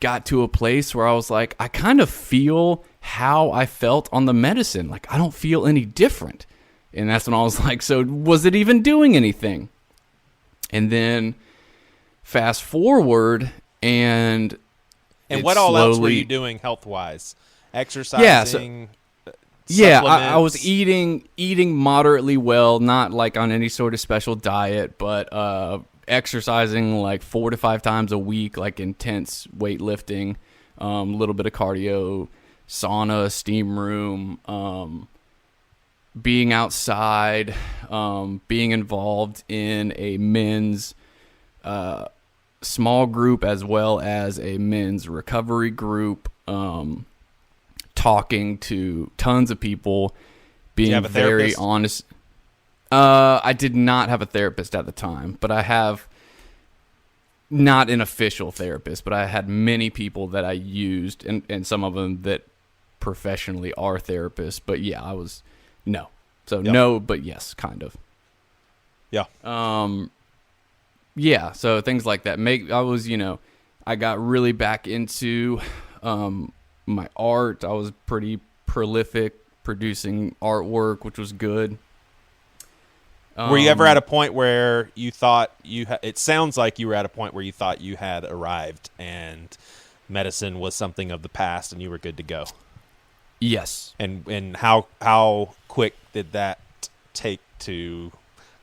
got to a place where I was like, I kind of feel how I felt on the medicine. Like, I don't feel any different. And that's when I was like, so was it even doing anything? And then fast forward, and what all else were slowly- you doing health-wise? Exercising? Yeah, I supplements? was eating moderately well, not like on any sort of special diet, but exercising like 4 to 5 times a week, like intense weightlifting, a little bit of cardio, sauna, steam room, being outside, being involved in a men's small group as well as a men's recovery group, talking to tons of people, being have a very therapist? honest. I did not have a therapist at the time, but I have not an official therapist, but I had many people that I used, and some of them that professionally are therapists. But yeah, I was no. So Yep. no, but yes, kind of. Yeah. Yeah, so things like that. I got really back into my art. I was pretty prolific producing artwork, which was good. Were you ever at a point where you thought it sounds like you were at a point where you thought you had arrived and medicine was something of the past and you were good to go? Yes. And how quick did that take to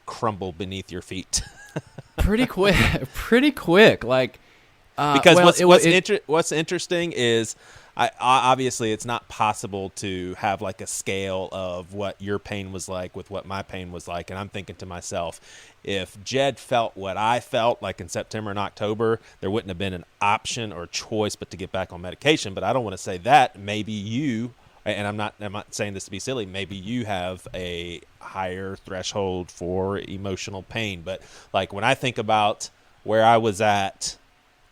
crumble beneath your feet? Pretty quick. Like, Because well, what's interesting is obviously it's not possible to have like a scale of what your pain was like with what my pain was like. And I'm thinking to myself, if Jed felt what I felt like in September and October, there wouldn't have been an option or choice but to get back on medication. But I don't want to say that. Maybe you, and I'm not saying this to be silly, maybe you have a higher threshold for emotional pain. But like when I think about where I was at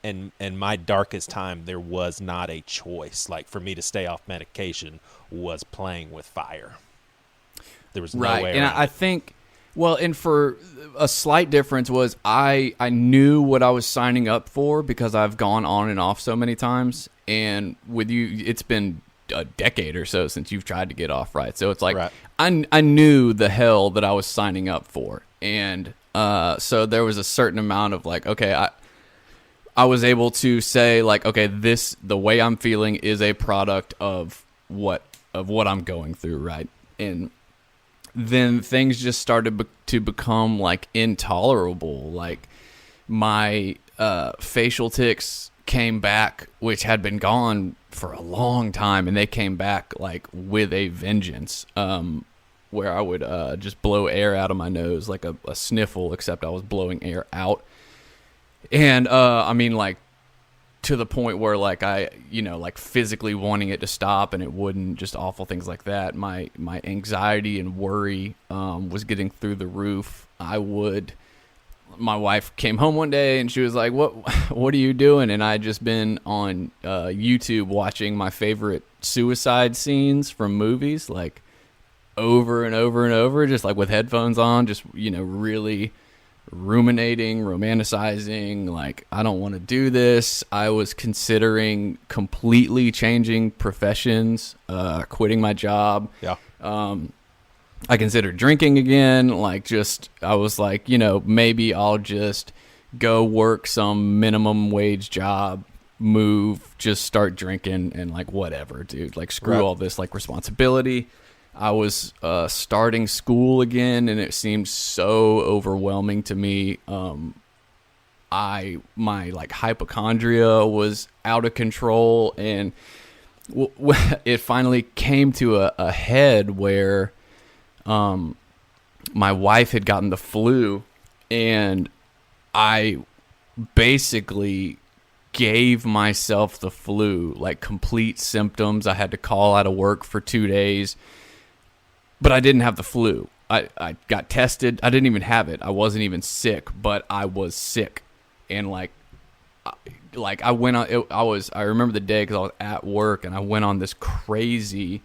in my darkest time, there was not a choice. Like for me to stay off medication was playing with fire. There was no right. way And around I think, well, and for a slight difference was I knew what I was signing up for because I've gone on and off so many times. And with you, it's been a decade or so since you've tried to get off, right? So it's like Right. I knew the hell that I was signing up for. And so there was a certain amount of like, okay, I was able to say like, okay, the way I'm feeling is a product of what I'm going through, right? And then things just started to become like intolerable. Like my facial tics came back, which had been gone for a long time, and they came back like with a vengeance. Where I would just blow air out of my nose like a sniffle, except I was blowing air out. And I mean, like to the point where like I, like physically wanting it to stop and it wouldn't, just awful things like that. My anxiety and worry was getting through the roof. My wife came home one day and she was like, what are you doing? And I'd just been on YouTube watching my favorite suicide scenes from movies, like over and over and over, just like with headphones on, just, really ruminating, romanticizing, like, I don't want to do this. I was considering completely changing professions, quitting my job. Yeah. I considered drinking again. I was like, maybe I'll just go work some minimum wage job, move, just start drinking and like, whatever, dude, like screw Right. all this like responsibility. I was starting school again, and it seemed so overwhelming to me. My like hypochondria was out of control, and it finally came to a head where my wife had gotten the flu, and I basically gave myself the flu, like complete symptoms. I had to call out of work for 2 days. But I didn't have the flu. I got tested. I didn't even have it. I wasn't even sick, but I was sick. And like I went on, I remember the day because I was at work and I went on this crazy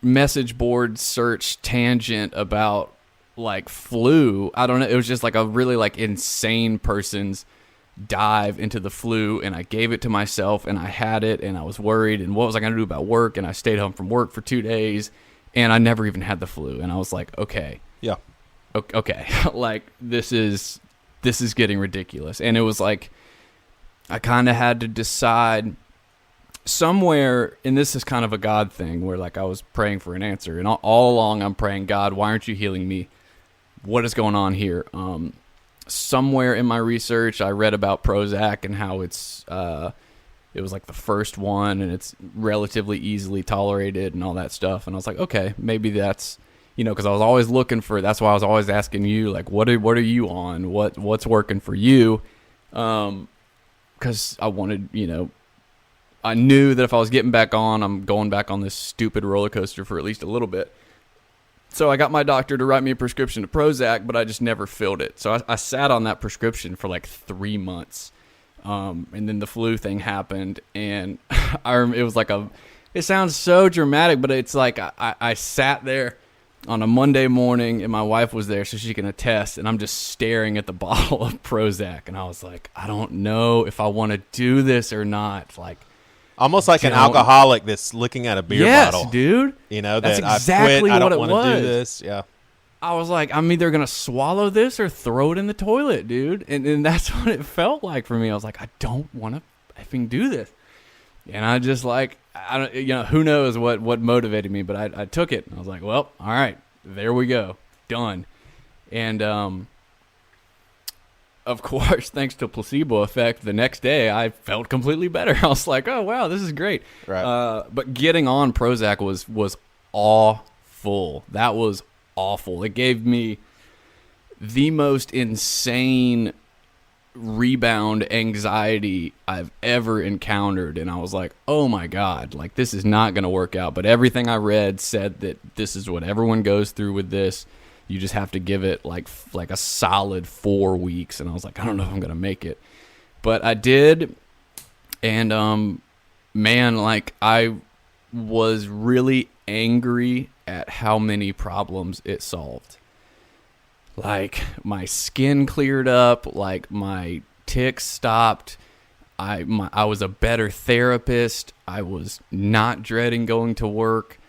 message board search tangent about like flu. I don't know. It was just like a really like insane person's dive into the flu, and I gave it to myself and I had it and I was worried and what was I going to do about work, and I stayed home from work for 2 days and I never even had the flu, and I was like, okay. Yeah. Okay. Like this is getting ridiculous. And it was like I kind of had to decide somewhere, and this is kind of a God thing where like I was praying for an answer, and all along I'm praying, God, why aren't you healing me? What is going on here? Somewhere in my research, I read about Prozac and how it was like the first one and it's relatively easily tolerated and all that stuff. And I was like, okay, maybe that's, because I was always looking for, that's why I was always asking you, like, what are you on? What's working for you? Because I wanted, I knew that if I was getting back on, I'm going back on this stupid roller coaster for at least a little bit. So I got my doctor to write me a prescription of Prozac, but I just never filled it. So I sat on that prescription for like 3 months. And then the flu thing happened, and it was like it sounds so dramatic, but it's like I sat there on a Monday morning and my wife was there so she can attest, and I'm just staring at the bottle of Prozac, and I was like, I don't know if I want to do this or not. Like, almost like an alcoholic that's looking at a beer bottle. Yes, dude. That's exactly I've quit. I don't want to do this. Yeah. I was like, I'm either going to swallow this or throw it in the toilet, dude. And that's what it felt like for me. I was like, I don't want to effing do this. And I just like, I don't, who knows what motivated me, but I took it. And I was like, well, all right, there we go. Done. And, of course, thanks to placebo effect, the next day I felt completely better. I was like, oh, wow, this is great. Right. But getting on Prozac was awful. That was awful. It gave me the most insane rebound anxiety I've ever encountered. And I was like, oh my God, like this is not going to work out. But everything I read said that this is what everyone goes through with this. You just have to give it like a solid 4 weeks. And I was like, I don't know if I'm going to make it. But I did. And, man, like I was really angry at how many problems it solved. Like my skin cleared up, like my tics stopped. I was a better therapist. I was not dreading going to work.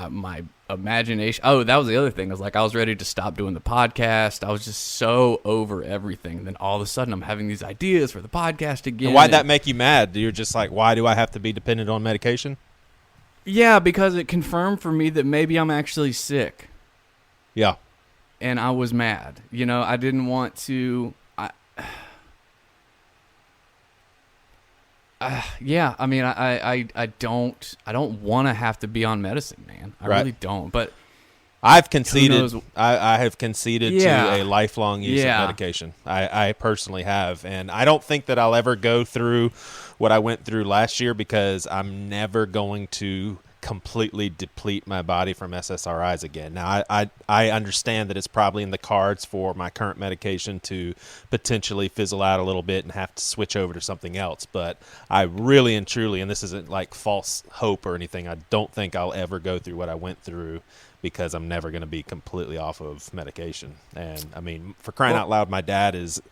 My imagination. Oh, that was the other thing. I was ready to stop doing the podcast. I was just so over everything. And then all of a sudden I'm having these ideas for the podcast again. And why'd that make you mad? You're just like, why do I have to be dependent on medication? Yeah, because it confirmed for me that maybe I'm actually sick. Yeah. And I was mad. I didn't want to. Yeah, I mean, I don't want to have to be on medicine, man. I really don't. But I've conceded. I have conceded to a lifelong use of medication. I personally have, and I don't think that I'll ever go through what I went through last year because I'm never going to completely deplete my body from SSRIs again. Now, I understand that it's probably in the cards for my current medication to potentially fizzle out a little bit and have to switch over to something else. But I really and truly, and this isn't like false hope or anything, I don't think I'll ever go through what I went through because I'm never going to be completely off of medication. And, I mean, for crying out loud, my dad is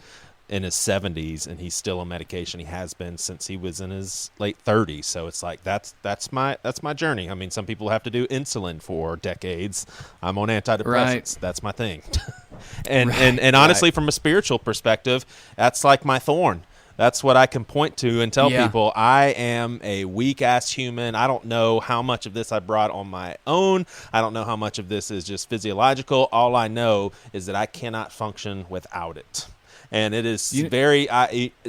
in his 70s and he's still on medication. He has been since he was in his late 30s. So it's like that's my journey. I mean, some people have to do insulin for decades. I'm on antidepressants. Right. That's my thing. and honestly, from a spiritual perspective, that's like my thorn. That's what I can point to and tell people I am a weak-ass human. I don't know how much of this I brought on my own. I don't know how much of this is just physiological. All I know is that I cannot function without it. And it is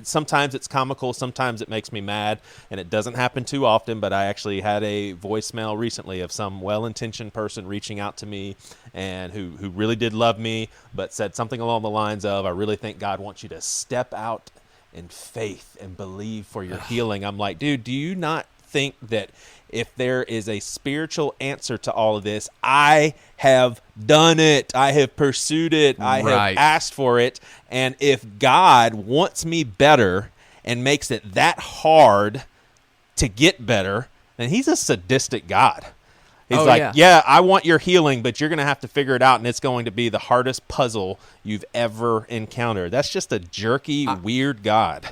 sometimes it's comical, sometimes it makes me mad, and it doesn't happen too often, but I actually had a voicemail recently of some well-intentioned person reaching out to me and who really did love me, but said something along the lines of, I really think God wants you to step out in faith and believe for your healing. I'm like, dude, do you not think that if there is a spiritual answer to all of this, I have done it. I have pursued it. I have asked for it. And if God wants me better and makes it that hard to get better, then he's a sadistic God. He's yeah, I want your healing, but you're going to have to figure it out, and it's going to be the hardest puzzle you've ever encountered. That's just a jerky, weird God.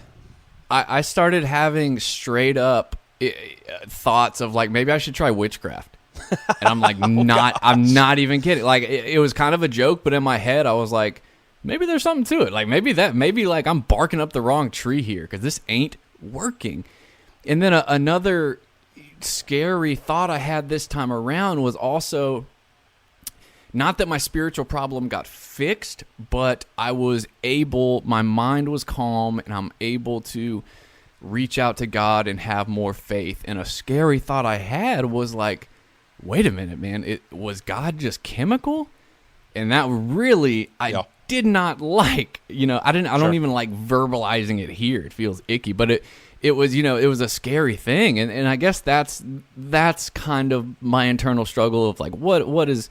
I started having straight up thoughts of like, maybe I should try witchcraft. And I'm like, I'm not even kidding. Like, it was kind of a joke, but in my head, I was like, maybe there's something to it. Like, maybe like I'm barking up the wrong tree here because this ain't working. And then another scary thought I had this time around was also not that my spiritual problem got fixed, but my mind was calm, and I'm able to reach out to God and have more faith. And a scary thought I had was like, wait a minute, man, was God just chemical? And that really, I did not like, I don't even like verbalizing it here. It feels icky, but it was, it was a scary thing. And I guess that's kind of my internal struggle of like, what is,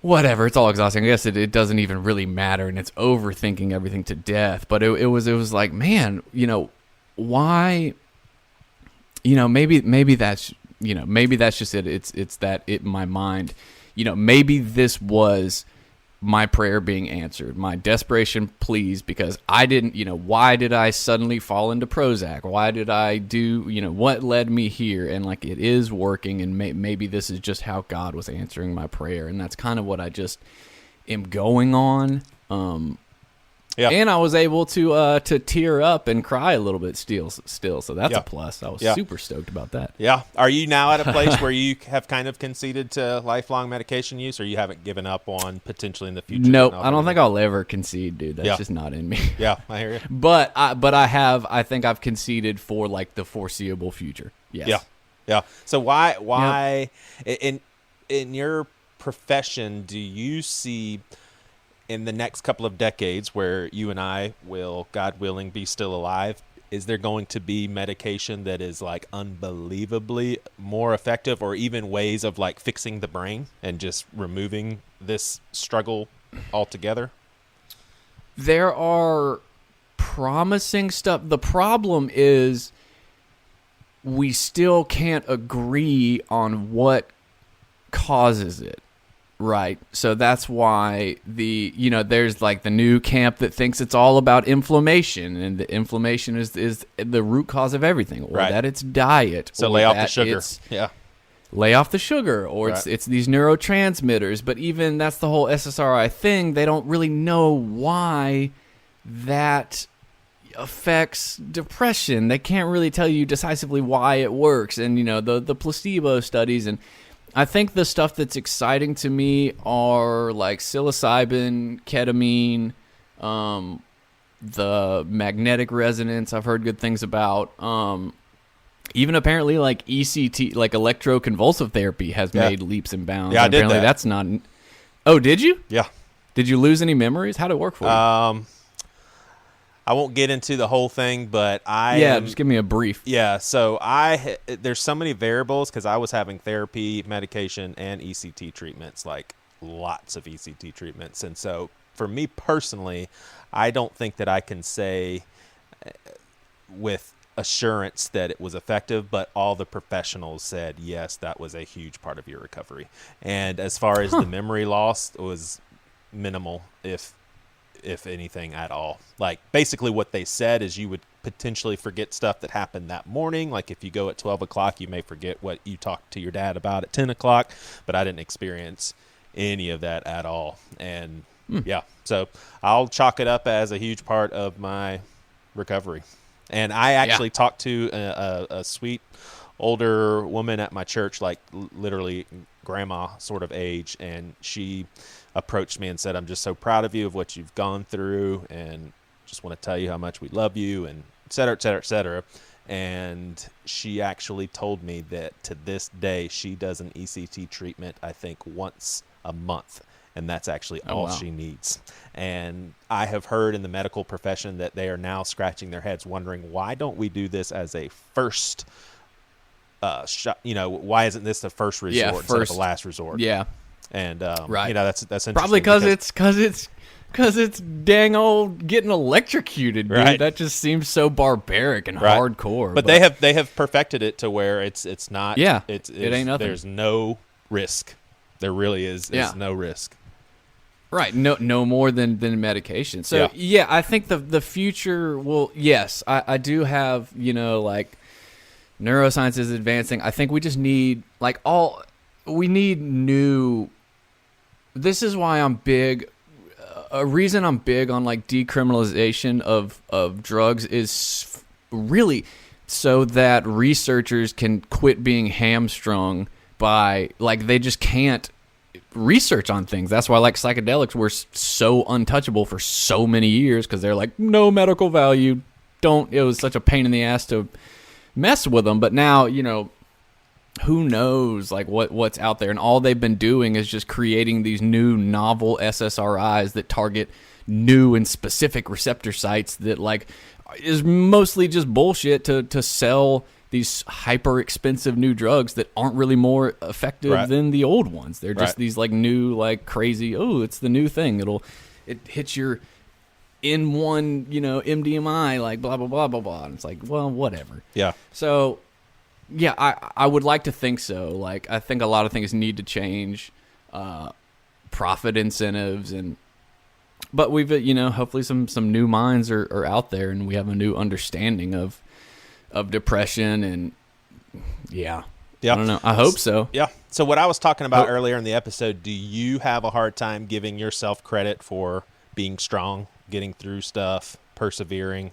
whatever, it's all exhausting. I guess it doesn't even really matter, and it's overthinking everything to death. But it was like, man, why, maybe that's, maybe that's just it. It's that in my mind, maybe this was my prayer being answered, my desperation pleas, because I didn't, why did I suddenly fall into Prozac? Why did I do, what led me here? And like, it is working, and maybe this is just how God was answering my prayer. And that's kind of what I just am going on. And I was able to tear up and cry a little bit still. So that's a plus. I was super stoked about that. Yeah. Are you now at a place where you have kind of conceded to lifelong medication use, or you haven't given up on potentially in the future? Nope. I don't think I'll ever concede, dude. That's just not in me. Yeah, I hear you. But I think I've conceded for like the foreseeable future. Yes. Yeah. So why in your profession do you see in the next couple of decades where you and I will, God willing, be still alive, is there going to be medication that is like unbelievably more effective, or even ways of like fixing the brain and just removing this struggle altogether? There are promising stuff. The problem is we still can't agree on what causes it. Right. So that's why there's like the new camp that thinks it's all about inflammation, and the inflammation is the root cause of everything, or that it's diet. So lay off the sugar. Lay off the sugar, or it's these neurotransmitters. But even that's the whole SSRI thing. They don't really know why that affects depression. They can't really tell you decisively why it works. And the placebo studies, and I think the stuff that's exciting to me are like psilocybin, ketamine, the magnetic resonance I've heard good things about. Even apparently like ECT, like electroconvulsive therapy, has made leaps and bounds. Yeah, I did that. That's not... Oh, did you? Yeah. Did you lose any memories? How did it work for you? I won't get into the whole thing, but just give me a brief. Yeah, so there's so many variables because I was having therapy, medication, and ECT treatments, like lots of ECT treatments. And so for me personally, I don't think that I can say with assurance that it was effective, but all the professionals said, yes, that was a huge part of your recovery. And as far as the memory loss, it was minimal, if anything at all. Like basically what they said is you would potentially forget stuff that happened that morning. Like if you go at 12 o'clock, you may forget what you talked to your dad about at 10 o'clock, but I didn't experience any of that at all. And so I'll chalk it up as a huge part of my recovery. And I actually talked to a sweet older woman at my church, like literally grandma sort of age, and she approached me and said, I'm just so proud of you of what you've gone through, and just want to tell you how much we love you, and et cetera, et cetera, et cetera. And she actually told me that to this day she does an ECT treatment, I think, once a month, and that's actually all she needs. And I have heard in the medical profession that they are now scratching their heads wondering, why don't we do this as a first why isn't this the first resort instead of the last resort? Yeah. And right. That's interesting. Probably because it's dang old getting electrocuted, dude. Right. That just seems so barbaric and Right. hardcore. But they have perfected it to where it's not. Yeah. It ain't nothing. There's no risk. There really is no risk. Right. No more than medication. So yeah, I think the future will. Yes, I do have like neuroscience is advancing. I think we just need we need new. This is why I'm big. A reason I'm big on like decriminalization of drugs is really so that researchers can quit being hamstrung by they just can't research on things. That's why like psychedelics were so untouchable for so many years, because they're like no medical value. It was such a pain in the ass to mess with them. But now who knows what's out there, and all they've been doing is just creating these new novel SSRIs that target new and specific receptor sites that is mostly just bullshit to sell these hyper expensive new drugs that aren't really more effective than the old ones. They're just these new crazy, it's the new thing. It hits your N1 MDMA blah blah blah blah blah, and it's like, well, whatever. Yeah. So yeah, I would like to think so. I think a lot of things need to change, profit incentives, but we've hopefully some new minds are out there, and we have a new understanding of depression, and I don't know. I hope so. Yeah. So what I was talking about earlier in the episode, do you have a hard time giving yourself credit for being strong, getting through stuff, persevering?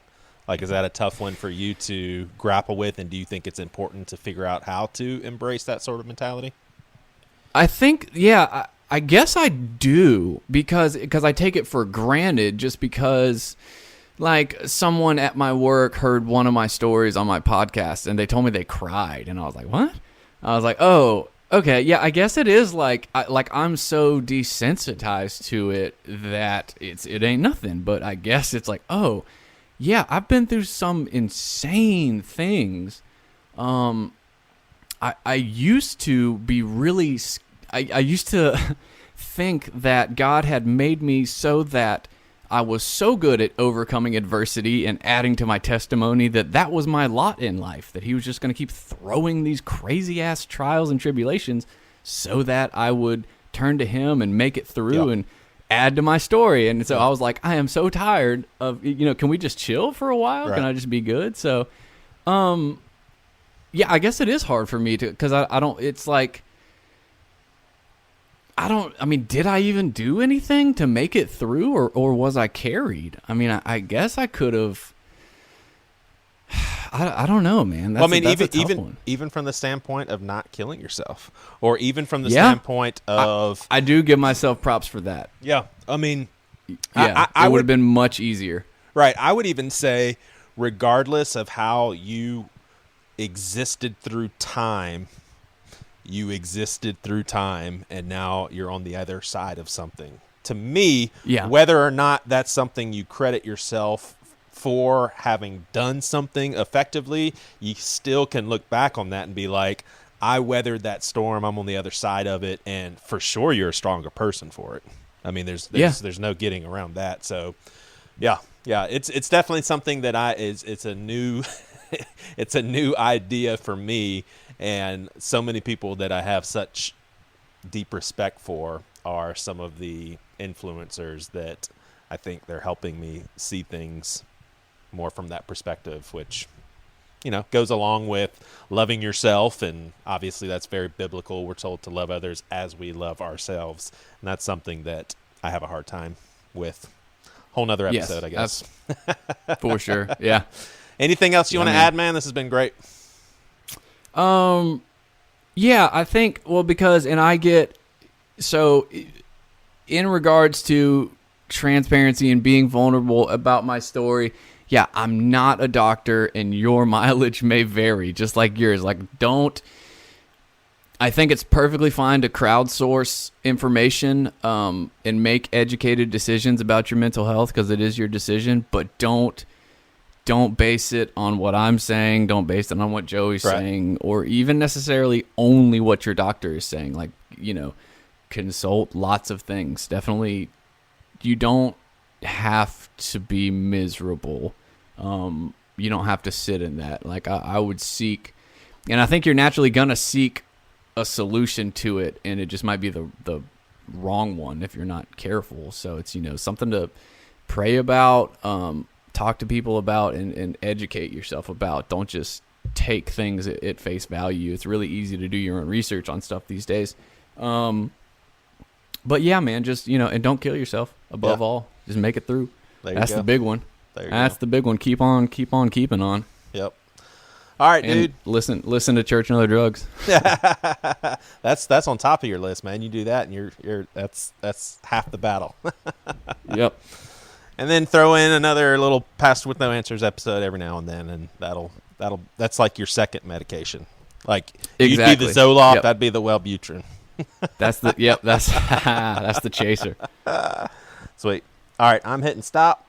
Is that a tough one for you to grapple with, and do you think it's important to figure out how to embrace that sort of mentality? I think, I guess I do, because I take it for granted, just because someone at my work heard one of my stories on my podcast and they told me they cried, and I was like, what? I was like, oh, okay, yeah, I guess it is I'm so desensitized to it that it ain't nothing, but I guess it's oh, yeah, I've been through some insane things. I used to be really, I used to think that God had made me so that I was so good at overcoming adversity and adding to my testimony that was my lot in life, that he was just going to keep throwing these crazy ass trials and tribulations so that I would turn to him and make it through and add to my story. And so I was like, I am so tired of, can we just chill for a while? Right. Can I just be good? So, yeah, I guess it is hard for me to, because I don't, it's did I even do anything to make it through, or was I carried? I guess I could have. I don't know, man. Even from the standpoint of not killing yourself, or even from the standpoint of, I do give myself props for that. Yeah, it would have been much easier. Right. I would even say, regardless of how you existed through time. You existed through time, and now you're on the other side of something. To me, whether or not that's something you credit yourself for having done something effectively, you still can look back on that and be like, I weathered that storm. I'm on the other side of it, and for sure you're a stronger person for it. There's no getting around that. So, it's definitely something that it's a new it's a new idea for me. And so many people that I have such deep respect for are some of the influencers that I think they're helping me see things more from that perspective, which, goes along with loving yourself. And obviously that's very biblical. We're told to love others as we love ourselves. And that's something that I have a hard time with. Whole nother episode, I guess. For sure. Yeah. Anything else you want to add, man? This has been great. I think, because, and I get, so in regards to transparency and being vulnerable about my story, I'm not a doctor, and your mileage may vary just like yours. I think it's perfectly fine to crowdsource information, and make educated decisions about your mental health, because it is your decision, but don't don't base it on what I'm saying. Don't base it on what Joey's Right. saying, or even necessarily only what your doctor is saying. Like, consult lots of things. Definitely, you don't have to be miserable. You don't have to sit in that. Like, I would seek, and I think you're naturally gonna seek a solution to it, and it just might be the wrong one if you're not careful. So it's something to pray about, talk to people about, and educate yourself about. Don't just take things at face value. It's really easy to do your own research on stuff these days. But yeah, man, just and don't kill yourself. Above all, just make it through. That's the big one. That's the big one. Keep on keeping on. Yep. All right, And dude. Listen to Church and Other Drugs. That's on top of your list, man. You do that, and you're that's half the battle. Yep. And then throw in another little Pastor with No Answers episode every now and then, and that's like your second medication. Like Exactly. you'd be the Zoloft, Yep. I'd be the Wellbutrin. That's the that's the chaser. Sweet. All right, I'm hitting stop.